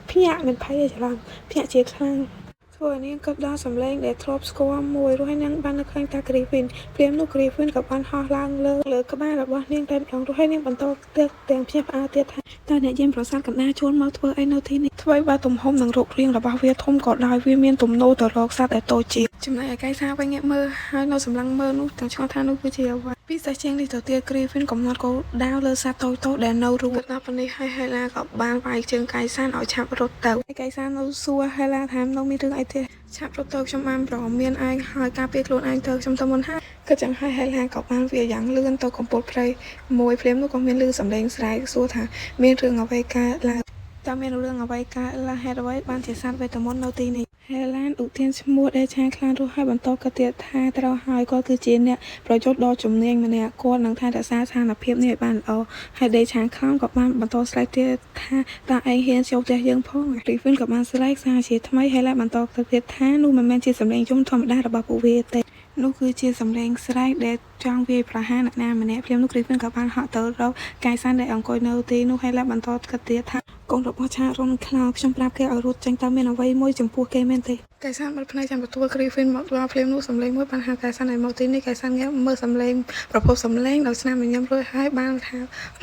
ភ្ញាក់មិនភ័យទេច្រឡំភ្ញាក់ជាខ្លាំងធ្វើឲ្យនាងគិតដល់សម្លេងដែលធ្លាប់ស្គាល់មួយរួចហើយនាងបាននឹកឃើញតា Griffin ព្រាមនោះ Griffin ក៏បានហោះឡើងលើក្បាលរបស់នាងតែម្ដងរួចហើយនាងបន្តទឹកទាំងភ្ញាក់ផ្អើលទៀតថាតើអ្នកយាមប្រាសាទកណ្ដាលជួនមកធ្វើអីនៅទីនេះធ្វើឲ្យបើទំហំនិងរូបរាងរបស់វាធំក៏ដោយវាមានទំនោរទៅរកសត្វដែលតូចជាងចំណែកឯកាយសារវិញងាកមើលហើយនៅសម្លឹងមើលនោះទាំងឆ្ងល់ថានោះគឺជាអ្វីពិសេសជាងនេះទៅទៀត Griffin កំណត់គោលដៅលើសត្វតូចៗដែលនៅរួមដល់ពេលនេះហើយ Hela ក៏បានវាយជើងកាយសារឲ្យឆាប់រត់ទៅហើយកាយសារនៅសួរ Hela ថានៅមានរឿងអីទេឆាប់រត់ទៅខ្ញុំបានប្រមានឯងហើយការពារខ្លួនឯងទៅខ្ញុំទៅមុនហើយក៏ចឹងហើយ Hela ក៏បានវាយ៉ាងលឿនទៅកំពតព្រៃមួយព្រាមនោះក៏មានឮសំឡេងស្រែកសួរថាមានរឿងអ្វីកើតឡើងតើមានរឿងអ្វីកើតឡើងហេតុអ្វីបានជាសត្វវេទមន្តនៅទីនេះ Hela ឧទានឈ្មោះដែលឆាខ្លានរស់ហើយបន្តក៏ទៀតថាត្រូវហើយគាត់គឺជាអ្នកប្រយុទ្ធដ៏ជំនាញម្នាក់គាត់នឹងថែរក្សាស្ថានភាពនេះឲ្យបានល្អហើយដេឆាខ្លានក៏បានបន្តស្រែកទៀតថាតើឯងហ៊ានចូលផ្ទះយើងផង Griffin ក៏បានស្រែកសារជាថ្មី Hela បន្តទៅទៀតថានោះមិនមែនជាសម្លេងយំធម្មតារបស់ពួកវាទេនោះគឺជាសម្លេងស្រែកដែលចង់វាយប្រហារអ្នកណាម្នាក់ព្រាមនោះ Griffin ក៏បានហក់ទៅរកកាយសានដែលអង្គុយនៅទីនោះ Hela បន្តគិតទៀតថា កូនរបស់ឆារុនខ្លោខ្ញុំប្រាប់គេឲ្យរត់ចេញតើមានអ្វីមួយចំពោះគេមែនទេកែសានបាត់ភ្នែកចាំទទួល Griffin មកដល់ភ្លាមនោះសម្លេងមួយបានហៅកែសានឲ្យមកទីនេះកែសានងាកមើលសម្លេងប្រភពសម្លេងដោយស្នាមញញឹមរួចហើយបានថារ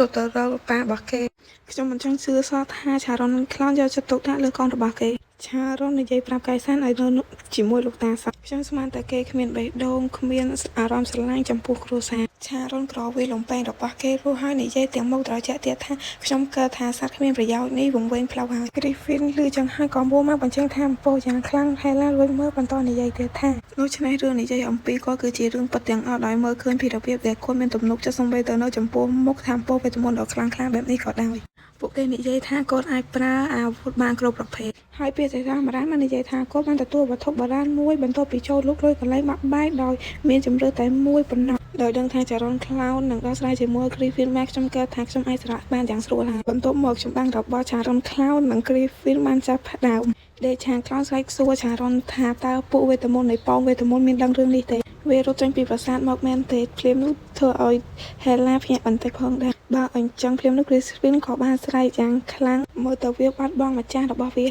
ត់ទៅរកប៉ារបស់គេខ្ញុំមិនចង់ជឿសោះថាឆារុនខ្លោយកចិត្តទុកដាក់លើកូនរបស់គេឆារុននិយាយប្រាប់កែសានឲ្យនៅជាមួយលោកតាសាខ្ញុំស្មានតែគេគ្មានបេះដូងគ្មានអារម្មណ៍ស្រឡាញ់ចំពោះគ្រួសារឆារុនក្រវាលំពេងរបស់គេរួចហើយនិយាយទាំងមុខត្រជាក់ទៀតថាខ្ញុំកើតថាសត្វគ្មានប្រយោជន៍នេះវង្វេងផ្លូវហើយ Griffin ឮចឹងហើយក៏មួមកបញ្ជាក់ថាអំពើយ៉ាងខ្លាំងហើយឡាលួចមើលបន្តនិយាយទៀតថាដូច្នេះរឿងនិយាយអំពីគាត់គឺជារឿងពិតទាំងអស់ដោយមើលឃើញពីរបៀបដែលគាត់មានទំនុកចិត្តសំបីទៅនៅចំពោះមុខថាអំពើវេទមន្តដ៏ខ្លាំងក្លាបែបនេះក៏ដោយពួកគេនិយាយថាគាត់អាចប្រើអាវុធបានគ្រប់ប្រភេទហើយពាក្យសេរីម្ដងបាននិយាយថាគាត់បានទទួលវត្ថុបុរាណមួយបន្ទាប់ពីចូលលុកលុយកន្លែងបាក់បែកដោយមានជំរឿតែមួយប៉ុណ្ណោះដោយដឹងថាចារុនខ្លោននឹងដោះស្រាយជាមួយ Griffin មកខ្ញុំកើតថាខ្ញុំអាចស្រឡាក់បានយ៉ាងស្រួលហើយបន្ទាប់មកខ្ញុំបានរបស់ចារុនខ្លោននិង Griffin បានចាប់ផ្ដើមដេកឆាងខ្លោនស្រែកសួរចារុនថាតើពួកវេទមន្តនៃប៉ោងវេទមន្តមានដឹងរឿងនេះទេវារត់ចេញពីប្រាសាទមកមែនទេភ្លាមនោះធ្វើឲ្យ Hela ភ្ញាក់បន្តិចផងដែរបើអញ្ចឹងភ្លាមនោះ Griffin ក៏បានស្រែកយ៉ាងខ្លាំងមើលទៅវាបាត់បង់ម្ចាស់របស់វា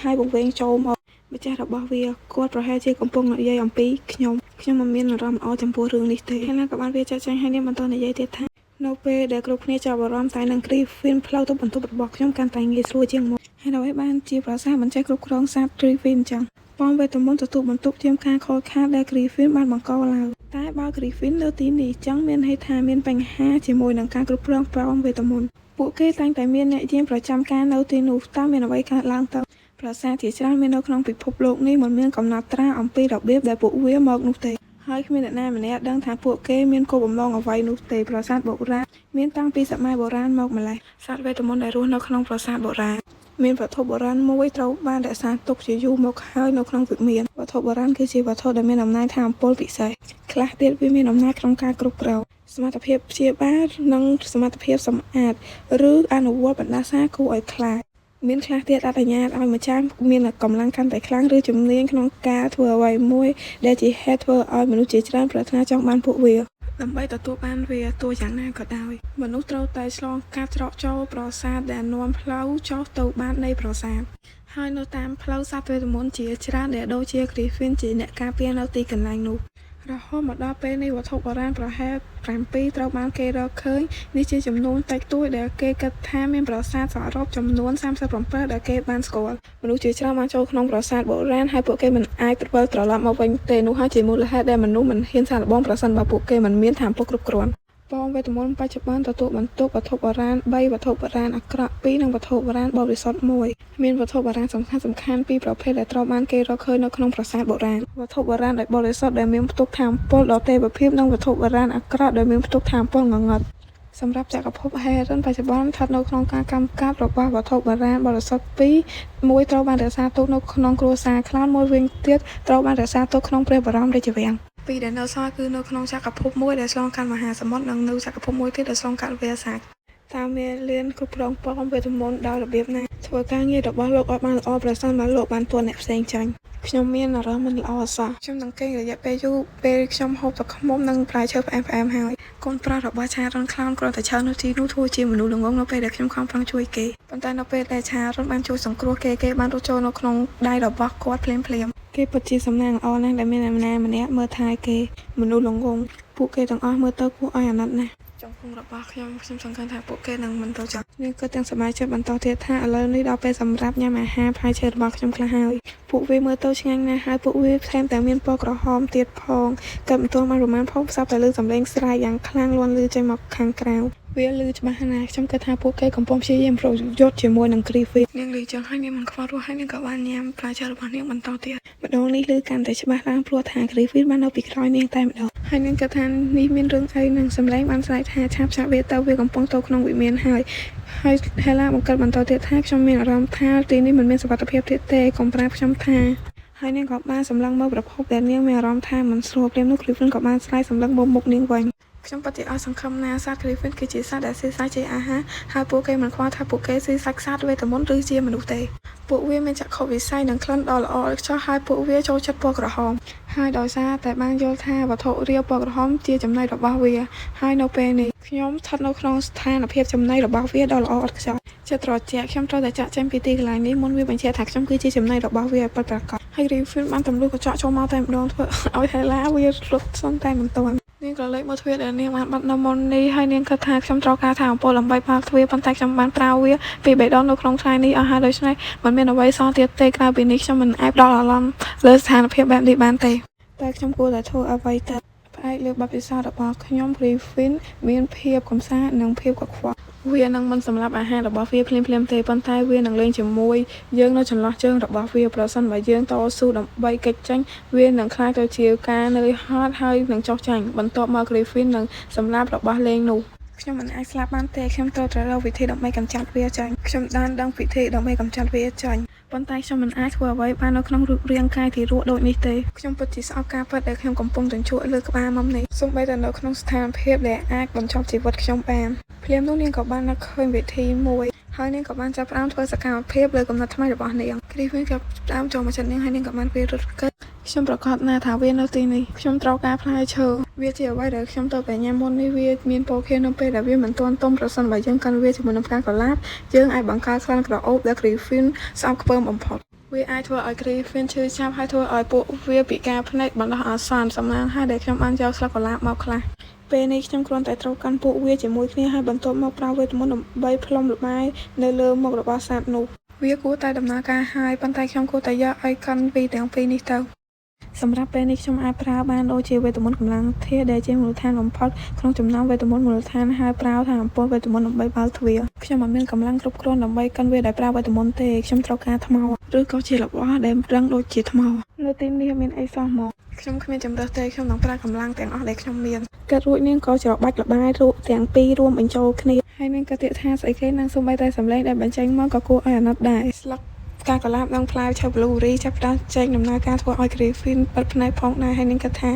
ហើយវង្វេងចូលមកម្ចាស់របស់វាគាត់ប្រហែលជាកំពុងនិយាយអំពីខ្ញុំមិនមានអារម្មណ៍ល្អចំពោះរឿងនេះទេហើយក៏បានវាចាត់ចែងហើយនាងបន្តនិយាយទៀតថានៅពេលដែលគ្រប់គ្នាចាប់អារម្មណ៍តែនឹង Griffin ផ្លូវទៅបន្ទប់របស់ខ្ញុំកាន់តែងាយស្រួលជាងមុនហើយដើម្បីបានជាប្រសាមិនចេះគ្រប់គ្រងសត្វ Griffin ចឹងប៉ងវេទមន្តទទួលបន្ទុកជាងការខលខាតដែល Griffin បានបង្កឡើងតែបើ Griffin នៅទីនេះចឹងមានន័យថាមានបញ្ហាជាមួយនឹងការគ្រប់គ្រងប៉ងវេទមន្តពួកគេតែងតែមានអ្នកយាមប្រចាំការនៅទីនោះតើមានអ្វីកើតឡើងទៅប្រាសាទជាច្រើនមាននៅក្នុងពិភពលោកនេះមិនមានកំណត់ត្រាអំពីរបៀបដែលពួកវាមកនោះទេហើយគ្មានអ្នកណាម្នាក់ដឹងថាពួកគេមានគោលបំណងអ្វីនោះទេប្រាសាទបុរាណមានតាំងពីសម័យបុរាណមកម្ល៉េះសត្វវេទមន្តដែលរស់នៅក្នុងប្រាសាទបុរាណមានវត្ថុបុរាណមួយត្រូវបានរក្សាទុកជាយូរមកហើយនៅក្នុងវិមានវត្ថុបុរាណគឺជាវត្ថុដែលមានអំណាចថាមពលពិសេសខ្លះទៀតវាមានអំណាចក្នុងការគ្រប់គ្រងសមត្ថភាពព្យាបាលនិងសមត្ថភាពសម្អាតឬអនុវត្តបណ្ដាសាគួរឲ្យខ្លាចមានខ្លះទៀតអនុញ្ញាតឲ្យម្ចាស់មានកម្លាំងកាន់តែខ្លាំងឬជំនាញក្នុងការធ្វើអ្វីមួយដែលជាហេតុធ្វើឲ្យមនុស្សជាច្រើនប្រាថ្នាចង់បានពួកវាដើម្បីទទួលបានវាទោះយ៉ាងណាក៏ដោយមនុស្សត្រូវតែឆ្លងកាត់ច្រកចូលប្រាសាទដែលនាំផ្លូវចុះទៅបាតនៃប្រាសាទហើយនៅតាមផ្លូវសត្វវេទមន្តជាច្រើនដែលដូចជា Griffin ជាអ្នកការពារនៅទីកន្លែងនោះរហូតមកដល់ពេលនេះវត្ថុបុរាណប្រហែល7ត្រូវបានគេរកឃើញនេះជាចំនួនតិចតួចដែលគេគិតថាមានប្រាសាទសរុបចំនួន37ដែលគេបានស្គាល់មនុស្សជាច្រើនបានចូលក្នុងប្រាសាទបុរាណហើយពួកគេមិនអាចត្រឡប់មកវិញទេនោះហើយជាមូលហេតុដែលមនុស្សមិនហ៊ានសាកល្បងប្រសិនបើពួកគេមិនមានថាមពលគ្រប់គ្រាន់ប៉ងវេទមន្តបច្ចុប្បន្នទទួលបន្ទុកវត្ថុបុរាណ3វត្ថុបុរាណអាក្រក់2និងវត្ថុបុរាណបរិសុទ្ធ1មានវត្ថុបុរាណសំខាន់ពីរប្រភេទដែលត្រូវបានគេរកឃើញនៅក្នុងប្រាសាទបុរាណវត្ថុបុរាណដែលបរិសុទ្ធដែលមានផ្ទុកថាមពលដ៏ទេវភាពនិងវត្ថុបុរាណអាក្រក់ដែលមានផ្ទុកថាមពលងងឹតសម្រាប់ចក្រភព Heron បច្ចុប្បន្នស្ថិតនៅក្នុងការកម្មកាប់របស់វត្ថុបុរាណបរិសុទ្ធ2មួយត្រូវបានរក្សាទុកនៅក្នុងគ្រួសារខ្លោនមួយវិញទៀតត្រូវបានរក្សាទុកក្នុងព្រះបរមរាជវាំងពីដែលនៅសល់គឺនៅក្នុងចក្រភពមួយដែលឆ្លងកាត់មហាសមុទ្រនិងនៅចក្រភពមួយទៀតដែលឆ្លងកាត់វាលសាស្ត្រតើមេរៀនគ្រប់គ្រងប៉ងវេទមន្តដោយរបៀបណាធ្វើការងាររបស់លោកឲ្យបានល្អប្រសិនបើលោកបានទាត់អ្នកផ្សេងចាញ់ខ្ញុំមានអារម្មណ៍មិនល្អសោះខ្ញុំនឹងគេងរយៈពេលយូរពេលខ្ញុំហូបទឹកឃ្មុំនិងផ្លែឈើផ្អែមហើយកូនប្រុសរបស់ឆារុនខ្លោនគ្រាន់តែឈរនៅទីនោះធ្វើជាមនុស្សល្ងងនៅពេលដែលខ្ញុំខំប្រឹងជួយគេប៉ុន្តែនៅពេលដែលឆារុនបានជួយសង្គ្រោះគេបានរត់ចូលនៅក្នុងដៃរបស់គាត់ភ្លាមគេពិតជាសំណាងល្អណាស់ដែលមានអ្នកម្នាក់មើលថែគេមនុស្សល្ងងពួកគេទាំងអស់មើលទៅគួរឲ្យអាណិតណាស់ចំពោះរបស់ខ្ញុំសង្ឃឹមថាពួកគេនឹងមិនទៅចាក់នេះក៏ទាំងសមាជិកបន្តទៀតថាឥឡូវនេះដល់ពេលសម្រាប់ញ៉ាំអាហារផ្លែឈើរបស់ខ្ញុំខ្លះហើយពួកវាមើលទៅឆ្ងាញ់ណាស់ហើយពួកវាថែមទាំងមានពណ៌ក្រហមទៀតផងក៏មិនទាន់បានប្រមាណផងផ្សព្វតែលើសំឡេងស្រែកយ៉ាងខ្លាំងលាន់ឮចេញមកខាងក្រៅវាឮច្បាស់ណាស់ខ្ញុំគិតថាពួកគេកំពុងព្យាយាមប្រយុទ្ធជាមួយនឹង Griffin នាងឮចឹងហើយនាងមិនខ្វល់រស់ហើយនាងក៏បានញ៉ាំផ្លែឈើរបស់នាងបន្តទៀតម្ដងនេះឮកាន់តែច្បាស់ឡើងព្រោះថា Griffin បាននៅពីក្រោយនាងតែម្ដងហើយនាងគិតថានេះមានរឿងអីនឹងសម្លេងបានស្រែកថាឆាប់វាទៅវាកំពុងទៅក្នុងវិមានហើយ Hela បង្កើតបន្តទៀតថាខ្ញុំមានអារម្មណ៍ថាទីនេះមិនមានសុវត្ថិភាពទៀតទេកុំប្រាប់ខ្ញុំថាហើយនាងក៏បានសម្លឹងមើលប្រភពដែលនាងមានអារម្មណ៍ថាមិនស្រួលព្រាមនោះ Griffin ក៏បានស្រែកសម្លឹងមកមុខនាងវិញខ្ញុំពិតជាអស់សង្ឃឹមណាស់សត្វ Griffin គឺជាសត្វដែលស៊ីសាច់ជាអាហារហើយពួកគេមិនខ្វល់ថាពួកគេស៊ីសាច់សត្វវេទមន្តឬជាមនុស្សទេពួកវាមានចក្ខុវិស័យនិងក្លិនដ៏ល្អឥតខ្ចោះហើយពួកវាចូលចិត្តពណ៌ក្រហមហើយដោយសារតែបានយល់ថាវត្ថុរាវពណ៌ក្រហមជាចំណុចរបស់វាហើយនៅពេលនេះ ខ្ញុំស្ថិតនៅក្នុងស្ថានភាពចំណីរបស់វាដ៏ល្អឥតខ្ចោះចិត្តត្រជាក់ខ្ញុំត្រូវតែចាក់ចេញពីទីកន្លែងនេះមុនវាបញ្ជាក់ថាខ្ញុំគឺជាចំណីរបស់វាពិតប្រាកដហើយ Griffin បានទម្លុះកញ្ចក់ចូលមកតែម្ដងធ្វើឲ្យ Hela វារត់សន្តែមិនទាន់នាងក៏លេចមកទ្វារដែលនាងបានបាត់នៅមុននេះហើយនាងគិតថាខ្ញុំត្រូវការថាអំពើដើម្បីបើកទ្វារប៉ុន្តែខ្ញុំបានប្រើវាពី3ដងនៅក្នុងថ្ងៃនេះអស់ហើយដូច្នេះមិនមានអ្វីសល់ទៀតទេក្រៅពីនេះខ្ញុំមិនអាចផ្ដល់អារម្មណ៍លើស្ថានភាពបែបនេះបានទេតែខ្ញុំគួរតែធ្វើអ្វីទៅផ្អែកលើបទពិសោធន៍របស់ខ្ញុំ Griffin មានភាពកំសាន្តនិងភាពកខ្វក់វានឹងមិនសម្លាប់អាហាររបស់វាភ្លាមៗទេប៉ុន្តែវានឹងលេងជាមួយយើងនៅចន្លោះជើងរបស់វាប្រសិនបើយើងតស៊ូដើម្បីគេចចេញវានឹងខ្លាចទៅជាការនឿយហត់ហើយនឹងចុះចាញ់បន្ទាប់មក Griffin នឹងសម្លាប់របស់លេងនោះខ្ញុំមិនអាចស្លាប់បានទេខ្ញុំត្រូវរកវិធីដើម្បីកម្ចាត់វាចេញខ្ញុំបានដឹងវិធីដើម្បីកម្ចាត់វាចេញប៉ុន្តែខ្ញុំមិនអាចធ្វើអ្វីបាននៅក្នុងរូបរាងកាយទីរក់ដូចនេះទេខ្ញុំពិតជាស្អប់ការពិតដែលខ្ញុំកំពុងតែជក់លើក្បាលមុំនេះសូម្បីតែនៅក្នុងស្ថានភាពដែលអាចបញ្ចប់ជីវិតខ្ញុំបានភ្លាមនោះនាងក៏បាននឹកឃើញវិធីមួយហើយនាងក៏បានចាប់ផ្ដើមធ្វើសកម្មភាពលើកំណត់ថ្មីរបស់នាង Griffin ក៏ផ្ដើមចូលមកចិត្តនាងហើយនាងក៏បានវារត់កិតខ្ញុំប្រកាសណាថាវានៅទីនេះខ្ញុំត្រូវការផ្លែឈើវាជាអ្វីដែលខ្ញុំទៅតែញ៉ាំមុននេះវាមានពណ៌ខៀវនៅពេលដែលវាមិនទាន់ទុំប្រសិនបើយើងកាន់វាជាមួយនឹងផ្កាកុលាបយើងអាចបង្កើតក្លិនក្រអូបដែល Griffin ស្អប់ខ្ពើមបំផុតវាអាចធ្វើឲ្យ Griffin ឈឺចាប់ហើយធ្វើឲ្យពួកវាពិការភ្នែកបណ្ដោះអាសន្នសំណាងហើយដែលខ្ញុំបានយកស្លឹកកុលាបមកខ្លះពេលនេះខ្ញុំគ្រាន់តែត្រូវកាន់ពួកវាជាមួយគ្នាហើយបន្ទាប់មកប្រើវេទមន្តដើម្បីផ្លុំល្បាយនៅលើមុខរបស់សត្វនោះវាគួរតែដំណើរការហើយប៉ុន្តែខ្ញុំគួរតែយកឲ្យកាន់ពីទាំងពីរនេះទៅសម្រាប់ពេលនេះខ្ញុំអាចប្រើបានដូចជាវេទមន្តកម្លាំងធាតុដែលជាមូលដ្ឋានបំផុតក្នុងចំណោមវេទមន្តមូលដ្ឋានហើយប្រើថាអំពើវេទមន្តដើម្បីបើកទ្វារខ្ញុំមិនមានកម្លាំងគ្រប់គ្រាន់ដើម្បីកាន់វាដោយប្រើវេទមន្តទេខ្ញុំត្រូវការថ្មឬក៏ជារបស់ដែលរឹងដូចជាថ្មនៅទីនេះមានអីសោះមកខ្ញុំគ្មានជំរើសទេខ្ញុំនឹងប្រើកម្លាំងទាំងអស់ដែលខ្ញុំមានកាត់រួចនាងក៏ច្របាច់ល្បាយរូបទាំងពីររួមបញ្ចូលគ្នាហើយនាងក៏ទាក់ថាស្អីគេនឹងសូម្បីតែសម្លេងដែលបញ្ចេញមកក៏គួរឲ្យអាណិតដែរស្លឹកផ្កាកុលាបនិងផ្លែឈើ blueberry ចាប់ផ្ដើមចេញដំណើរការធ្វើឲ្យ Griffin បិទភ្នែកផងដែរហើយនាងគិតថា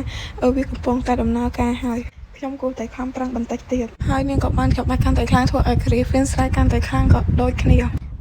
វាកំពុងតែដំណើរការហើយខ្ញុំគួរតែខំប្រឹងបន្តិចទៀតហើយនាងក៏បានក្បាច់កាន់តែខ្លាំងធ្វើឲ្យ Griffin ស្រែកកាន់តែខ្លាំងក៏ដូចគ្នា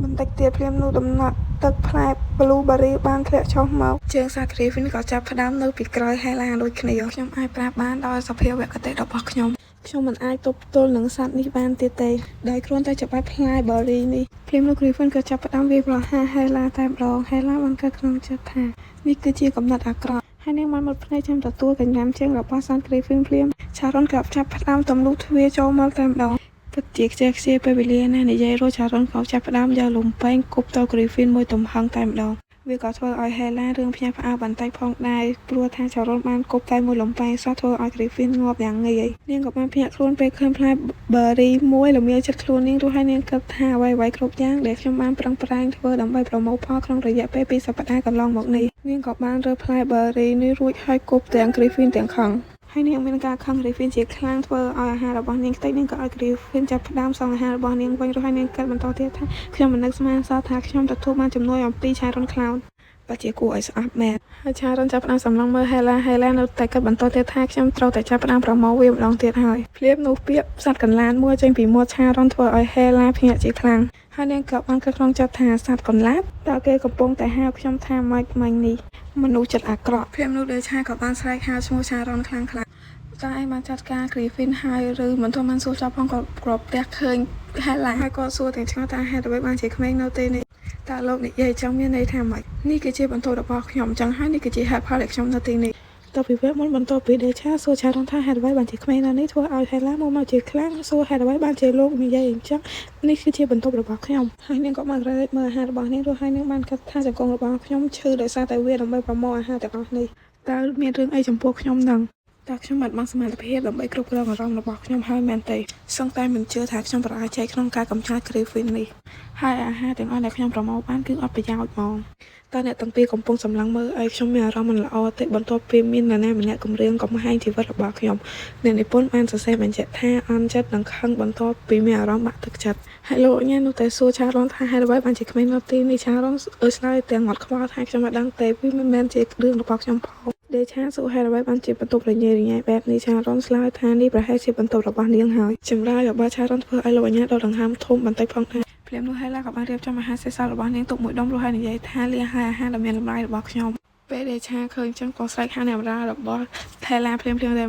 បន្តិចទៀតភ្លាមនោះដំណក់ទឹកផ្លែ blueberry បានធ្លាក់ចុះមកជើងសា Griffin ក៏ចាប់ផ្ដើមនៅពីក្រោយ Hela ដូចគ្នាខ្ញុំអាចប្រាប់បានដោយសភាវគតិរបស់ខ្ញុំមិនអាចទប់ទល់នឹងសត្វនេះបានទៀតទេដោយគ្រាន់តែច្បាប់ផ្លែ berry នេះភ្លាមនោះ Griffin ក៏ចាប់ផ្ដើមវាយប្រហារ Hela តែម្ដង Hela បានកើតក្នុងចិត្តថានេះគឺជាកំណត់អាក្រក់ហើយនាងបានមុតភ្នែកចាំទទួលកញ្ញាំជើងរបស់សត្វ Griffin ភ្លាម Sharon ក៏ចាប់ផ្ដើមទម្លុះទ្វារចូលមកតែម្ដងពិតជាខ្ជិលខ្ជាយពេលវេលាណាស់និយាយរួច Sharon ក៏ចាប់ផ្ដើមយកលំពែងគប់ទៅ Griffin មួយទំហឹងតែម្ដងវាក៏ធ្វើឲ្យ Hela រឿងភ្ញាក់ផ្អើលបន្តិចផងដែរព្រោះថា Sharon បានគប់តែមួយលំពែងសោះធ្វើឲ្យ Griffin ងាប់យ៉ាងងាយនាងក៏បានភ្ញាក់ខ្លួនពេលឃើញផ្លែ berry មួយល្ងាចចិត្តខ្លួននាងរួចហើយនាងគិតថាអ្វីៗគ្រប់យ៉ាងដែលខ្ញុំបានប្រឹងប្រែងធ្វើដើម្បីប្រមូលផលក្នុងរយៈពេល2សប្តាហ៍កន្លងមកនេះនាងក៏បានរើផ្លែ berry នេះរួចហើយគប់ទាំង Griffin ទាំងខឹងហើយនាងមានការខឹង Griffin ជាខ្លាំងធ្វើឲ្យអាហាររបស់នាងខ្ទេចនាងក៏ឲ្យ Griffin ចាប់ផ្ដើមសងអាហាររបស់នាងវិញរួចហើយនាងគិតបន្តទៀតថាខ្ញុំមិននឹកស្មានសោះថាខ្ញុំទទួលបានជំនួយអំពី Sharon Cloud បើជាគួរឲ្យស្អប់មែនហើយ Sharon ចាប់ផ្ដើមសម្លឹងមើល Hela នៅតែគិតបន្តទៀតថាខ្ញុំត្រូវតែចាប់ផ្ដើមប្រមូលវាម្ដងទៀតហើយភ្លាមនោះពាក្យសត្វកន្លានមួយចេញពីមាត់ Sharon ធ្វើឲ្យ Hela ភ្ញាក់ជាខ្លាំងហើយនាងក៏បានគិតក្នុងចិត្តថាសត្វកន្លាតតើគេកំពុងតែហៅខ្ញុំថាម៉េចមិញនេះមនុស្សចិត្តអាក្រក់ភ្លាមនោះដូចឆាក៏បានស្រែកហៅឈ្មោះ Sharon ខ្លាំងៗតើឯងបានចាត់ការ Griffin ហើយឬមិនទាន់បានសួរចប់ផងក៏គ្របផ្ទះឃើញ Hela ហើយក៏សួរទាំងឆ្ងល់ថាហេតុអ្វីបានជាក្មេងនៅទីនេះតើលោកនិយាយចង់មានន័យថាម៉េចនេះគឺជាបន្ទោសរបស់ខ្ញុំចឹងហើយនេះគឺជាហេតុផលដែលខ្ញុំនៅទីនេះតទៅពីវគ្គមុនបន្ទាប់ពីដេឆាសួរ Sharon ថាហេតុអ្វីបានជាក្មេងនៅនេះធ្វើឲ្យ Hela មកជាខ្លាំងសួរហេតុអ្វីបានជាលោកនិយាយអញ្ចឹងនេះគឺជាបន្ទោសរបស់ខ្ញុំហើយនាងក៏បានក្រេកមើលអាហាររបស់នាងរួចហើយនាងបានគិតថាចង្កងរបស់ខ្ញុំឈឺដោយសារតែវាដើម្បីប្រមូលអាហារទាំងអស់នេះតើមានរឿងអីចំពោះខ្ញុំនឹងតើខ្ញុំបាត់បង់សមត្ថភាពដើម្បីគ្រប់គ្រងអារម្មណ៍របស់ខ្ញុំហើយមែនទេសឹងតែមិនជឿថាខ្ញុំប្រអាចចែកក្នុងការកម្ចាត់ Griffin នេះហើយអាហារទាំងអស់ដែលខ្ញុំប្រមូលបានគឺអត់ប្រយោជន៍ហ្មងតើអ្នកទាំងពីរកំពុងសម្លឹងមើលឲ្យខ្ញុំមានអារម្មណ៍មិនល្អទេបន្ទាប់ពីមាននរណាម្នាក់គំរាមកំហែងជីវិតរបស់ខ្ញុំអ្នកនិពន្ធបានសរសេរបញ្ជាក់ថាអន់ចិត្តនិងខឹងបន្ទាប់ពីមានអារម្មណ៍បាក់ទឹកចិត្តហើយលោកញ៉ាំនោះតែសួរ Sharon ថាហេតុអ្វីបានជាក្មេងនៅទីនេះ Sharon ឆ្លើយទាំងងាត់ខ្វល់ថាខ្ញុំមិនដឹងទេវាមិនមែនជារឿងរបស់ខ្ញុំផងដេឆាសួរហេតុអ្វីបានជាបន្ទប់រញ៉េរញ៉ៃបែបនេះ Sharon ឆ្លើយថានេះប្រហែលជាបន្ទប់របស់នាងហើយចម្លើយរបស់ Sharon ធ្វើឲ្យលោកញ៉ាំដកដង្ហើមធំបន្តិចផងដែរភ្លាមនោះ Hela ក៏បានរៀបចំអាហារសេសសល់របស់នាងទុកមួយដុំរួចហើយនិយាយថាលាហើយអាហារដ៏មានតម្លៃរបស់ខ្ញុំពេលដេឆាឃើញចឹងក៏ស្រែកហៅអ្នកបម្រើរបស់ Hela ភ្លាមៗតែ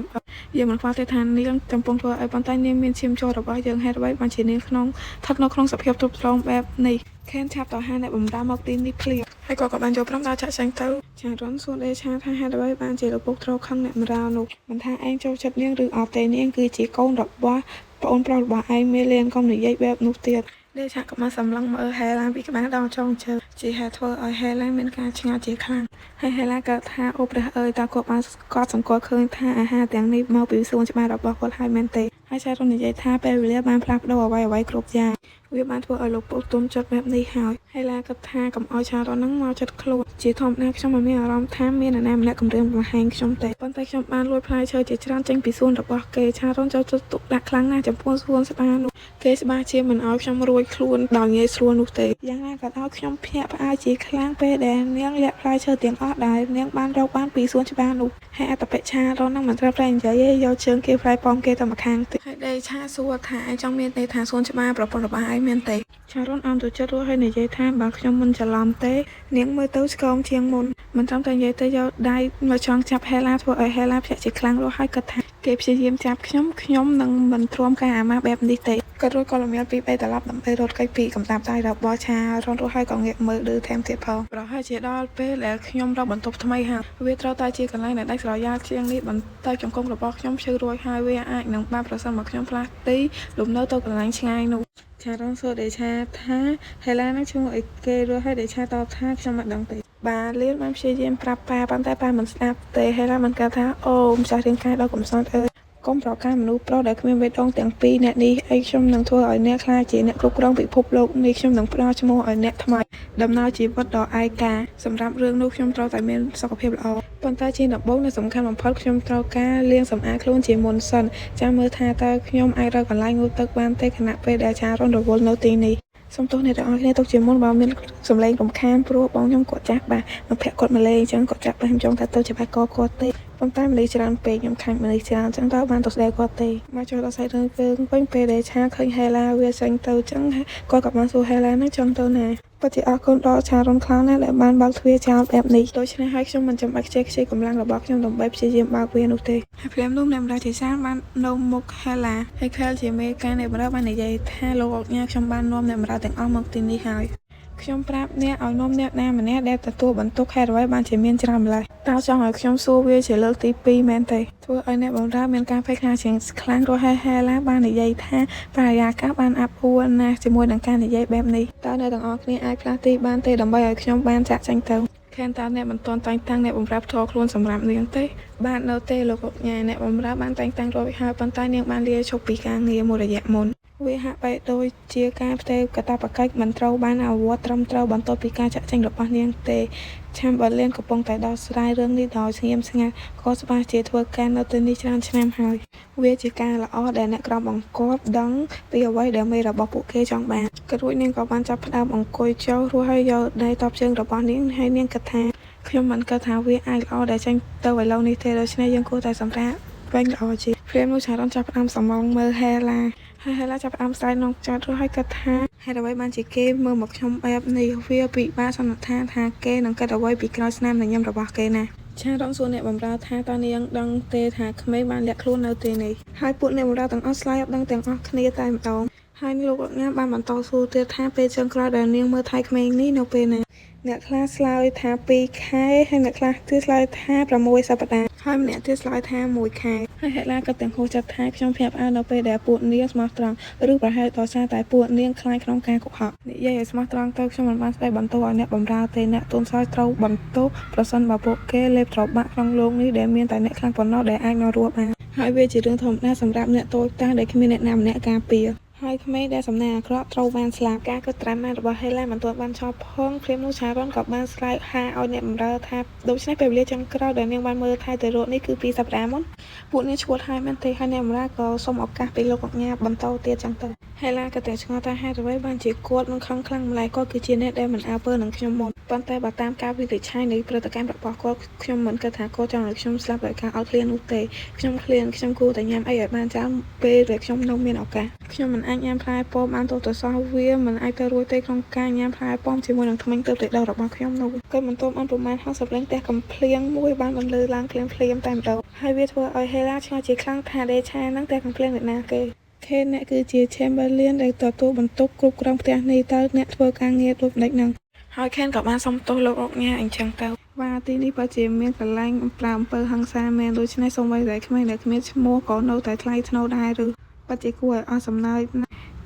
យើងមិនខ្វល់ទេថានាងចំពោះធ្វើឲ្យប៉ុន្តែនាងមានឈាមជ័ររបស់យើងហេតុអ្វីបានជានាងក្នុងស្ថិតនៅក្នុងសភាពទ្រុបទ្រោមបែបនេះខេនឆាប់ទៅហៅអ្នកបម្រើមកទីនេះភ្លាមហើយក៏បានយកព្រមដល់ចាក់ចេញទៅចារុនសួរដេឆាថាហេតុអ្វីបានជាលោកពុកត្រូវខឹងអ្នកបម្រើនោះមិនថាឯងចូលចិត្តនាងឬអត់ទេនាងគឺជាកូនរបស់ប្អូនប្រុសរបស់ឯងមេលានកុំនិយាយបែបនោះទៀតដេឆាក៏បានសម្លឹងមើលហេឡាពីក្បាលដល់ចុងជើងជាហេតុធ្វើឲ្យហេឡាមានការឆ្ងល់ជាខ្លាំងហើយហេឡាក៏ថាអូព្រះអើយតើគាត់បានក៏សង្កត់ឃើញថាអាហារទាំងនេះមកពីសួនច្បាររបស់គាត់ហើយមែនទេហើយចារុននិយាយថាពេលវេលាបានផ្លាស់ប្ដូរអ្វីៗគ្រប់យ៉ាងវាបានធ្វើឲ្យលោកពុកទុំចិត្តបែបនេះហើយហេឡាក៏ថាកុំឲ្យចារុននឹងមកចិត្តខ្លួនជាធម្មតាខ្ញុំមិនមានអារម្មណ៍ថាមាននរណាម្នាក់គំរាមកំហែងខ្ញុំទេប៉ុន្តែខ្ញុំបានលួចផ្លែឈើជាច្រើនចេញពីសួនរបស់គេចារុនចូលចិត្តទុកដាក់ខ្លាំងណាស់ចំពោះសួនច្បារនោះគេច្បាស់ជាមិនឲ្យខ្ញុំរួចខ្លួនដោយងាយស្រួលនោះទេយ៉ាងណាក៏ដោយខ្ញុំភ្ញាក់ផ្អើលជាខ្លាំងពេលដែលនាងលាក់ផ្លែឈើទាំងអស់ដែលនាងបានរកបានពីសួនច្បារនោះហើយអត្តបិឆារុននឹងមិនត្រូវតែនិយាយយកជើងគេផ្លែប៉មគេទៅម្ខាងទៀតហើយដេឆាសួរថាឯងចង់មានទេថាសួនច្បារប្រពន្ធរបស់ឯងមែនទេចារុនអន់ទៅចិត្តរួចហើយនិយាយថាបើខ្ញុំមិនច្រឡំទេនាងមើលទៅស្គមជាងមុនមិនត្រឹមតែនិយាយទៅយកដៃមកចង់ចាប់ហេឡាធ្វើឲ្យហេឡាភ្ញាក់ជាខ្លាំងរួចហើយគាត់ថាគេព្យាយាមចាប់ខ្ញុំនឹងមិនទ្រាំការអាម៉ាស់បែបនេះទេគាត់រួចក៏លំមានពី3ត្រឡប់ដើម្បីរត់គេចពីកំដាប់ដៃរបស់ឆារុនរួចហើយក៏ងាកមើលឌឺថែមទៀតផងប្រហែលជាដល់ពេលដែលខ្ញុំរកបន្ទប់ថ្មីហើយវាត្រូវតែជាកន្លែងដែលដាច់ស្រយាលជាងនេះបន្តែចង្គង់របស់ខ្ញុំឈឺរួចហើយវាអាចនឹងបានប្រសិនមកខ្ញុំផ្លាស់ទីលំនៅទៅកន្លែងឆ្ងាយនោះចារុនសួរដេឆាថាហេឡានឹងឈ្មោះអីគេរួចហើយដេឆាតបថាខ្ញុំមិនដឹងទេបាទលៀនបានព្យាយាមប្រាប់ប៉ាប៉ុន្តែប៉ាមិនស្ដាប់ទេហេឡាមិនគាត់ថាអូម្ចាស់រាងកាយដ៏កំសត់អើយកុំប្រកាន់មនុស្សប្រុសដែលគ្មានបេះដូងទាំងពីរអ្នកនេះអីខ្ញុំនឹងធ្វើឲ្យអ្នកខ្លាចជាអ្នកគ្រប់គ្រងពិភពលោកនេះខ្ញុំនឹងផ្ដល់ឈ្មោះឲ្យអ្នកថ្មីដំណើរជីវិតដ៏ឯកាសម្រាប់រឿងនោះខ្ញុំត្រូវតែមានសុខភាពល្អប៉ុន្តែជាដំបូងនិងសំខាន់បំផុតខ្ញុំត្រូវការលាងសម្អាតខ្លួនជាមុនសិនចាំមើលថាតើខ្ញុំអាចរកកន្លែងងូតទឹកបានទេខណៈពេលដែលចារុនរវល់នៅទីនេះសូមទោសអ្នកទាំងអស់គ្នាទុកជាមុនបើមានសម្លេងរំខានព្រោះបងខ្ញុំគាត់ចាស់បាទមកភ័ក្រគាត់មកលេងអញ្ចឹងគាត់ចាស់បាទខ្ញុំចង់តែទៅច្បាស់កគាត់ទេប៉ុន្តែមនុស្សច្រើនពេកខ្ញុំខាញ់មនុស្សច្រើនអញ្ចឹងតើបានទៅស្ដីគាត់ទេមកចូលដល់សាច់រឿងគឺវិញពេលដែលឆាឃើញហេឡាវាចេញទៅអញ្ចឹងគាត់ក៏បានសួរហេឡានឹងចង់ទៅណាពិតជាអរគុណដល់ឆារុនខ្លាំងណាស់ដែលបានបើកទ្វារចោលបែបនេះដូច្នេះហើយខ្ញុំមិនចាំបាច់ខ្ជិលខ្ជាយកម្លាំងរបស់ខ្ញុំដើម្បីព្យាយាមបើកវានោះទេហើយភ្លាមនោះអ្នកបម្រើជាច្រើនបាននៅមុខហេឡាហើយខែលជាមេការអ្នកបម្រើបាននិយាយថាលោកអុកញ៉ាខ្ញុំបាននាំអ្នកបម្រើទាំងអស់មកទីនេះហើយខ្ញុំប្រាប់អ្នកឲ្យនាំអ្នកណាម្នាក់ដែលទទួលបន្ទុកហេតុអ្វីបានជាមានច្រើនម្ល៉េះតើចង់ឲ្យខ្ញុំសួរវាជាលើកទី2មែនទេធ្វើឲ្យអ្នកបម្រើមានការភ័យខ្លាចជាងខ្លាំងរហ័សហេឡាបាននិយាយថាបរិយាកាសបានអាប់អួរណាស់ជាមួយនឹងការនិយាយបែបនេះតើអ្នកទាំងអស់គ្នាអាចផ្លាស់ទីបានទេដើម្បីឲ្យខ្ញុំបានចាក់ចេញទៅខែនតើអ្នកមិនទាន់តែងតាំងអ្នកបម្រើផ្ទាល់ខ្លួនសម្រាប់នាងទេបាទនៅទេលោកអុកញ៉ាអ្នកបម្រើបានតែងតាំងរួចហើយប៉ុន្តែនាងបានលាឈប់ពីការងារមួយរយៈមុនវាហាក់បីដូចជាការផ្ទេរកាតព្វកិច្ចមិនត្រូវបានអវត្តត្រឹមត្រូវបន្ទាប់ពីការចាក់ចេញរបស់នាងទេឆាំបើលៀនកំពុងតែដោះស្រាយរឿងនេះដោយស្ងៀមស្ងាត់ក៏ច្បាស់ជាធ្វើការនៅទីនេះច្រើនឆ្នាំហើយវាជាការល្អដែលអ្នកក្រមបង្គាប់ដឹងពីអ្វីដែលមេរបស់ពួកគេចង់បានក៏រួចនាងក៏បានចាប់ផ្ដើមអង្គុយចុះរួចហើយយកដៃតបជើងរបស់នាងហើយនាងគិតថាខ្ញុំមិនគិតថាវាអាចល្អដែលចេញទៅឥឡូវនេះទេដូច្នេះយើងគួរតែសម្រាប់វិញល្អជាងព្រាមនោះឆារនចាប់ផ្ដើមសម្លឹងមើលហេឡាហើយហេឡាចាប់ផ្ដើមស្រែកនងចាត់រួចហើយគាត់ថាហេតុអ្វីបានជាគេមើលមកខ្ញុំបែបនេះវាពិបាកសន្និដ្ឋានថាគេនឹងគិតអ្វីពីក្រោយស្នាមញញឹមរបស់គេណាឆារនសួរអ្នកបម្រើថាតើនាងដឹងទេថាក្មេងបានលាក់ខ្លួននៅទីនេះហើយពួកអ្នកបម្រើទាំងអស់ឆ្លើយអត់ដឹងទាំងអស់គ្នាតែម្ដងហើយលោកអុកញ៉ាបានបន្តសួរទៀតថាពេលចុងក្រោយដែលនាងមើលថៃក្មេងនេះនៅពេលណាអ្នកខ្លះឆ្លើយថា2ខែហើយអ្នកខ្លះទៀតឆ្លើយថា6សប្តាហ៍ហើយម្នាក់ទៀតឆ្លើយថា1ខែហើយហេឡាក៏ទាំងហូចចិត្តថាខ្ញុំភ្ញាក់ផ្អើលនៅពេលដែលពួកនាងស្មោះត្រង់ឬប្រហែលដោយសារតែពួកនាងខ្លាចក្នុងការកុហកនិយាយឲ្យស្មោះត្រង់ទៅខ្ញុំមិនបានស្ដីបន្ទោសឲ្យអ្នកបម្រើទេអ្នកទូនសោយត្រូវបន្ទោសប្រសិនបើពួកគេលេបត្របាក់ក្នុងលោកនេះដែលមានតែអ្នកខ្លាំងប៉ុណ្ណោះដែលអាចនៅរស់បានហើយវាជារឿងធម្មតាសម្រាប់អ្នកតូចតាចដែលគ្មានអ្នកណាម្នាក់ការពារហើយក្មេងដែលសំណាងអាក្រក់ត្រូវបានស្លាប់ការកត់ត្រាម៉ារបស់ហេឡាមិនទាន់បានចប់ផងព្រាមនោះឆារនក៏បានស្រែកហាឲ្យអ្នកបម្រើថាដូច្នេះពេលវេលាចុងក្រោយដែលនាងបានមើលថែទៅរកនេះគឺ2សប្តាហ៍មុនពួកនាងឈួតហើយមែនទេហើយអ្នកបម្រើក៏សូមឱកាសពីលោកអុកញ៉ាបន្តទៀតចឹងទៅហេឡាក៏តែឆ្ងល់ថាហេតុអ្វីបានជាគាត់នឹងខឹងខ្លាំងម្ល៉េះគាត់គឺជាអ្នកដែលមិនអើពើនឹងខ្ញុំមុនប៉ុ ប៉ុន្តែបើតាមការវិនិច្ឆ័យនៃព្រឹត្តិកម្មរបស់គាត់ខ្ញុំមិនគិតថាគាត់ចង់ឲ្យខ្ញុំស្លាប់ដោយការអត់ឃ្លាននោះទេខ្ញុំឃ្លានខ្ញុំគួរតែញ៉ាំអីឲ្យបានច្រើនពេលដែលខ្ញុំនៅមានឱកាសខ្ញុំមិនអាចញ៉ាំផ្លែប៉ោមបានទោះទៅសោះវាមិនអាចទៅរួចទេក្នុងការញ៉ាំផ្លែប៉ោមជាមួយនឹងធ្មេញទើបតែដករបស់ខ្ញុំនោះក៏មិនទាន់បានប្រមាណ50លេងផ្ទះកំភ្លៀងមួយបានបន្លឺឡើងភ្លាមតែម្ដងហើយវាធ្វើឲ្យ Hela ឆ្ងល់ជាខ្លាំងថាដេឆាហ្នឹងតែកំភ្លៀងអ្នកណាគេអ្នកគឺជា Chamberlain ដែលទទួលបន្ទុកគ្រប់គ្រងផ្ទះនេះតើអ្នកធ្វើការងារដូចនេះនឹងហើយ Ken ក៏បានសុំទោសលោករកញ៉ាអញ្ចឹងទៅទីនេះពិតជាមានកន្លែងប្រើអំពើហិង្សាមែនដូច្នេះសូម្បីតែក្មេងដែលគ្មានឈ្មោះក៏នៅតែថ្លៃថ្នូរដែរឬពិតជាគួរឲ្យអស់សំណើច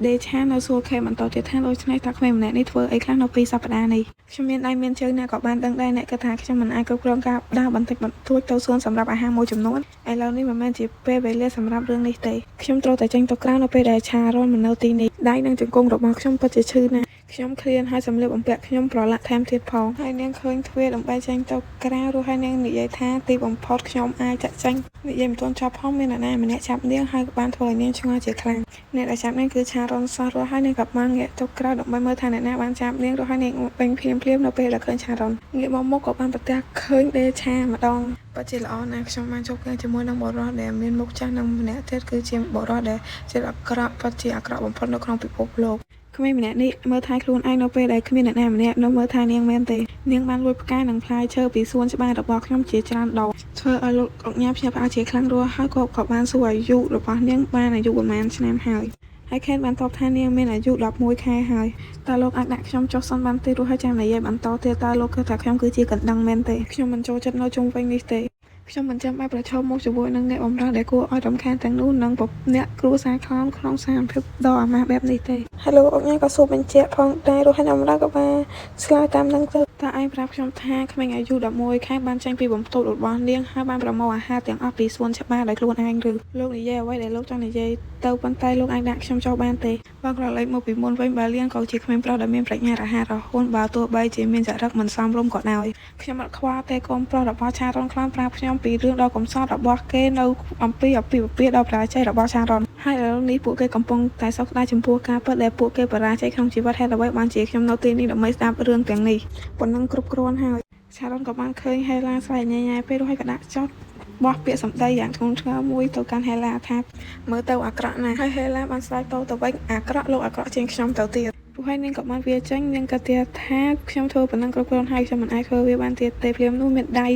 ដេឆានៅសួរខេបន្តទៀតថាដូច្នេះតើក្មេងម្នាក់នេះធ្វើអីខ្លះនៅពីសប្តាហ៍នេះខ្ញុំមានដៃមានជើងអ្នកក៏បានដឹងដែរអ្នកគិតថាខ្ញុំមិនអាចគ្រប់គ្រងការដើរបន្តិចបន្តួចទៅសួនសម្រាប់អាហារមួយចំនួនឥឡូវនេះមិនមែនជាពេលវេលាសម្រាប់រឿងនេះទេខ្ញុំត្រូវតែចេញទៅក្រៅនៅពេលដែលឆារ៉ុនមិននៅទីនេះដៃនិងជង្គង់របស់ខ្ញុំពិតជាឈឺណាស់ខ្ញុំឃ្លានហើយសម្លៀកបំពាក់ខ្ញុំប្រឡាក់ថែមទៀតផងហើយនាងឃើញទ្វារដើម្បីចេញទៅក្រៅរួចហើយនាងនិយាយថាទីបំផុតខ្ញុំអាចចាក់ចេញនិយាយមិនទាន់ចប់ផងមានអ្នកណាម្នាក់ចាប់នាងហើយក៏បានធ្វើឲ្យនាងឆ្ងល់ជាខ្លាំងអ្នកដែលចាប់នាងគឺឆារ៉ុនសោះរួចហើយនាងក៏បានងាកទៅក្រៅដើម្បីមើលថាអ្នកណាបានចាប់នាងរួចហើយនាងពេញភ្លាមនៅពេលដែលឃើញឆារ៉ុនងាកមកមុខក៏បានប្រទះឃើញដេឆាម្ដងពិតជាល្អណាស់ខ្ញុំបានជួបគ្នាជាមួយនឹងបុរសដែលមានមុខចាស់និងម្នាក់ទៀតគឺជាបុរសដែលចិត្តអាក្រក់ពិតជាអាក្រក់បំផុតនៅក្នុងពិភពលោកក្មេងម្នាក់នេះមើលថែខ្លួនឯងនៅពេលដែលគ្មានអ្នកណាម្នាក់នៅមើលថែនាងមែនទេនាងបានលួចផ្កានិងផ្លែឈើពីសួនច្បាររបស់ខ្ញុំជាច្រើនដងធ្វើឲ្យលោកអុកញ៉ាភ្ញាក់ផ្អើលជាខ្លាំងរស់ហើយក៏បានសួរអាយុរបស់នាងបានអាយុប្រមាណឆ្នាំហើយKen បានតបថានាងមានអាយុ11ខែហើយតើលោកអាចដាក់ខ្ញុំចុះសិនបានទេរួចហើយចាំនិយាយបន្តទៀតតើលោកគិតថាខ្ញុំគឺជាកណ្ដឹងមែនទេខ្ញុំមិនចូលចិត្តនៅជុំវិញនេះទេខ្ញុំមិនចាំបាច់ប្រឈមមុខជាមួយនឹងអ្នកបម្រើដែលគួរឲ្យរំខានទាំងនោះនិងអ្នកគ្រួសារខ្លោមក្នុងសារភាពដ៏អាម៉ាស់បែបនេះទេហើយលោកអុកញ៉ាក៏សួរបញ្ជាក់ផងដែររួចហើយអ្នកបម្រើក៏បានឆ្លើយតាមនឹងទៅតើឯងប្រាប់ខ្ញុំថាក្មេងអាយុ11ខែបានចេញពីបន្ទប់របស់នាងហើយបានប្រមូលអាហារទាំងអស់ពីសួនច្បារដោយខ្លួនឯងឬលោកនិយាយអ្វីដែលលោកចង់និយាយទៅប៉ុន្តែលោកអាចដាក់ខ្ញុំចោលបានទេបើក្រឡេកមកពីមុនវិញបើលៀងក៏ជាក្មេងប្រុសដែលមានប្រាជ្ញារហ័សរហួនបើទោះបីជាមានចរិតមិនសមរម្យក៏ដោយខ្ញុំអត់ខ្វល់ទេកូនប្រុសរបស់ឆារ៉ុនខ្លាំងប្រាប់ខ្ញុំពីរឿងដ៏កំសត់របស់គេនៅអំពីអាពាហ៍ពិពាហ៍ដ៏ប្រឡាយចិត្តរបស់ឆារ៉ុនហើយឥឡូវនេះពួកគេកំពុងតែសោកស្ដាយចំពោះការពិតដែលពួកគេបរាជ័យក្នុងជីវិតហេតុអ្វីបានជាខ្ញុំនៅទីនេះដើម្បីស្ដាប់រឿងទាំងនេះប៉ុណ្ណឹងគ្រប់គ្រាន់ហើយឆារ៉ុនក៏បានឃើញហេឡាស្រែកញ៉ៃៗពេលរួចហើយក៏ដាក់ចោតបោះពាក្យសម្ដីយ៉ាងធ្ងន់ធ្ងរមួយទៅកាន់ហេឡាថាមើលទៅអាក្រក់ណាស់ហើយហេឡាបានស្រែកទៅវិញអាក្រក់លោកអាក្រក់ជាងខ្ញុំទៅទៀតព្រោះហើយនាងក៏បានវាចេញនាងក៏ថាខ្ញុំធ្វើប៉ុណ្ណឹងគ្រប់គ្រាន់ហើយខ្ញុំមិនអាចធ្វើវាបានទៀតទេភ្លាមនោះមានដៃ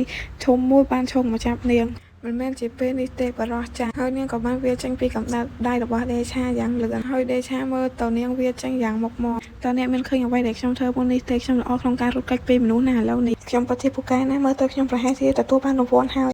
ធំមួយបានឈោងមកចាប់នាងមិនមែនជាពេលនេះទេបរោះចាស់ហើយនាងក៏បានវាចេញពីកំដៅដៃរបស់ដេឆាយ៉ាងលឿនហើយដេឆាមើលទៅនាងវាចេញយ៉ាងមុខមាត់តើអ្នកមានឃើញអ្វីដែលខ្ញុំធ្វើមុននេះទេខ្ញុំល្អក្នុងការរត់គេចពីមនុស្សណាឥឡូវនេះខ្ញុំពិតជាពូកែណាស់មើលទៅខ្ញុំប្រហែលជាទទួលបានរង្វាន់ហើយ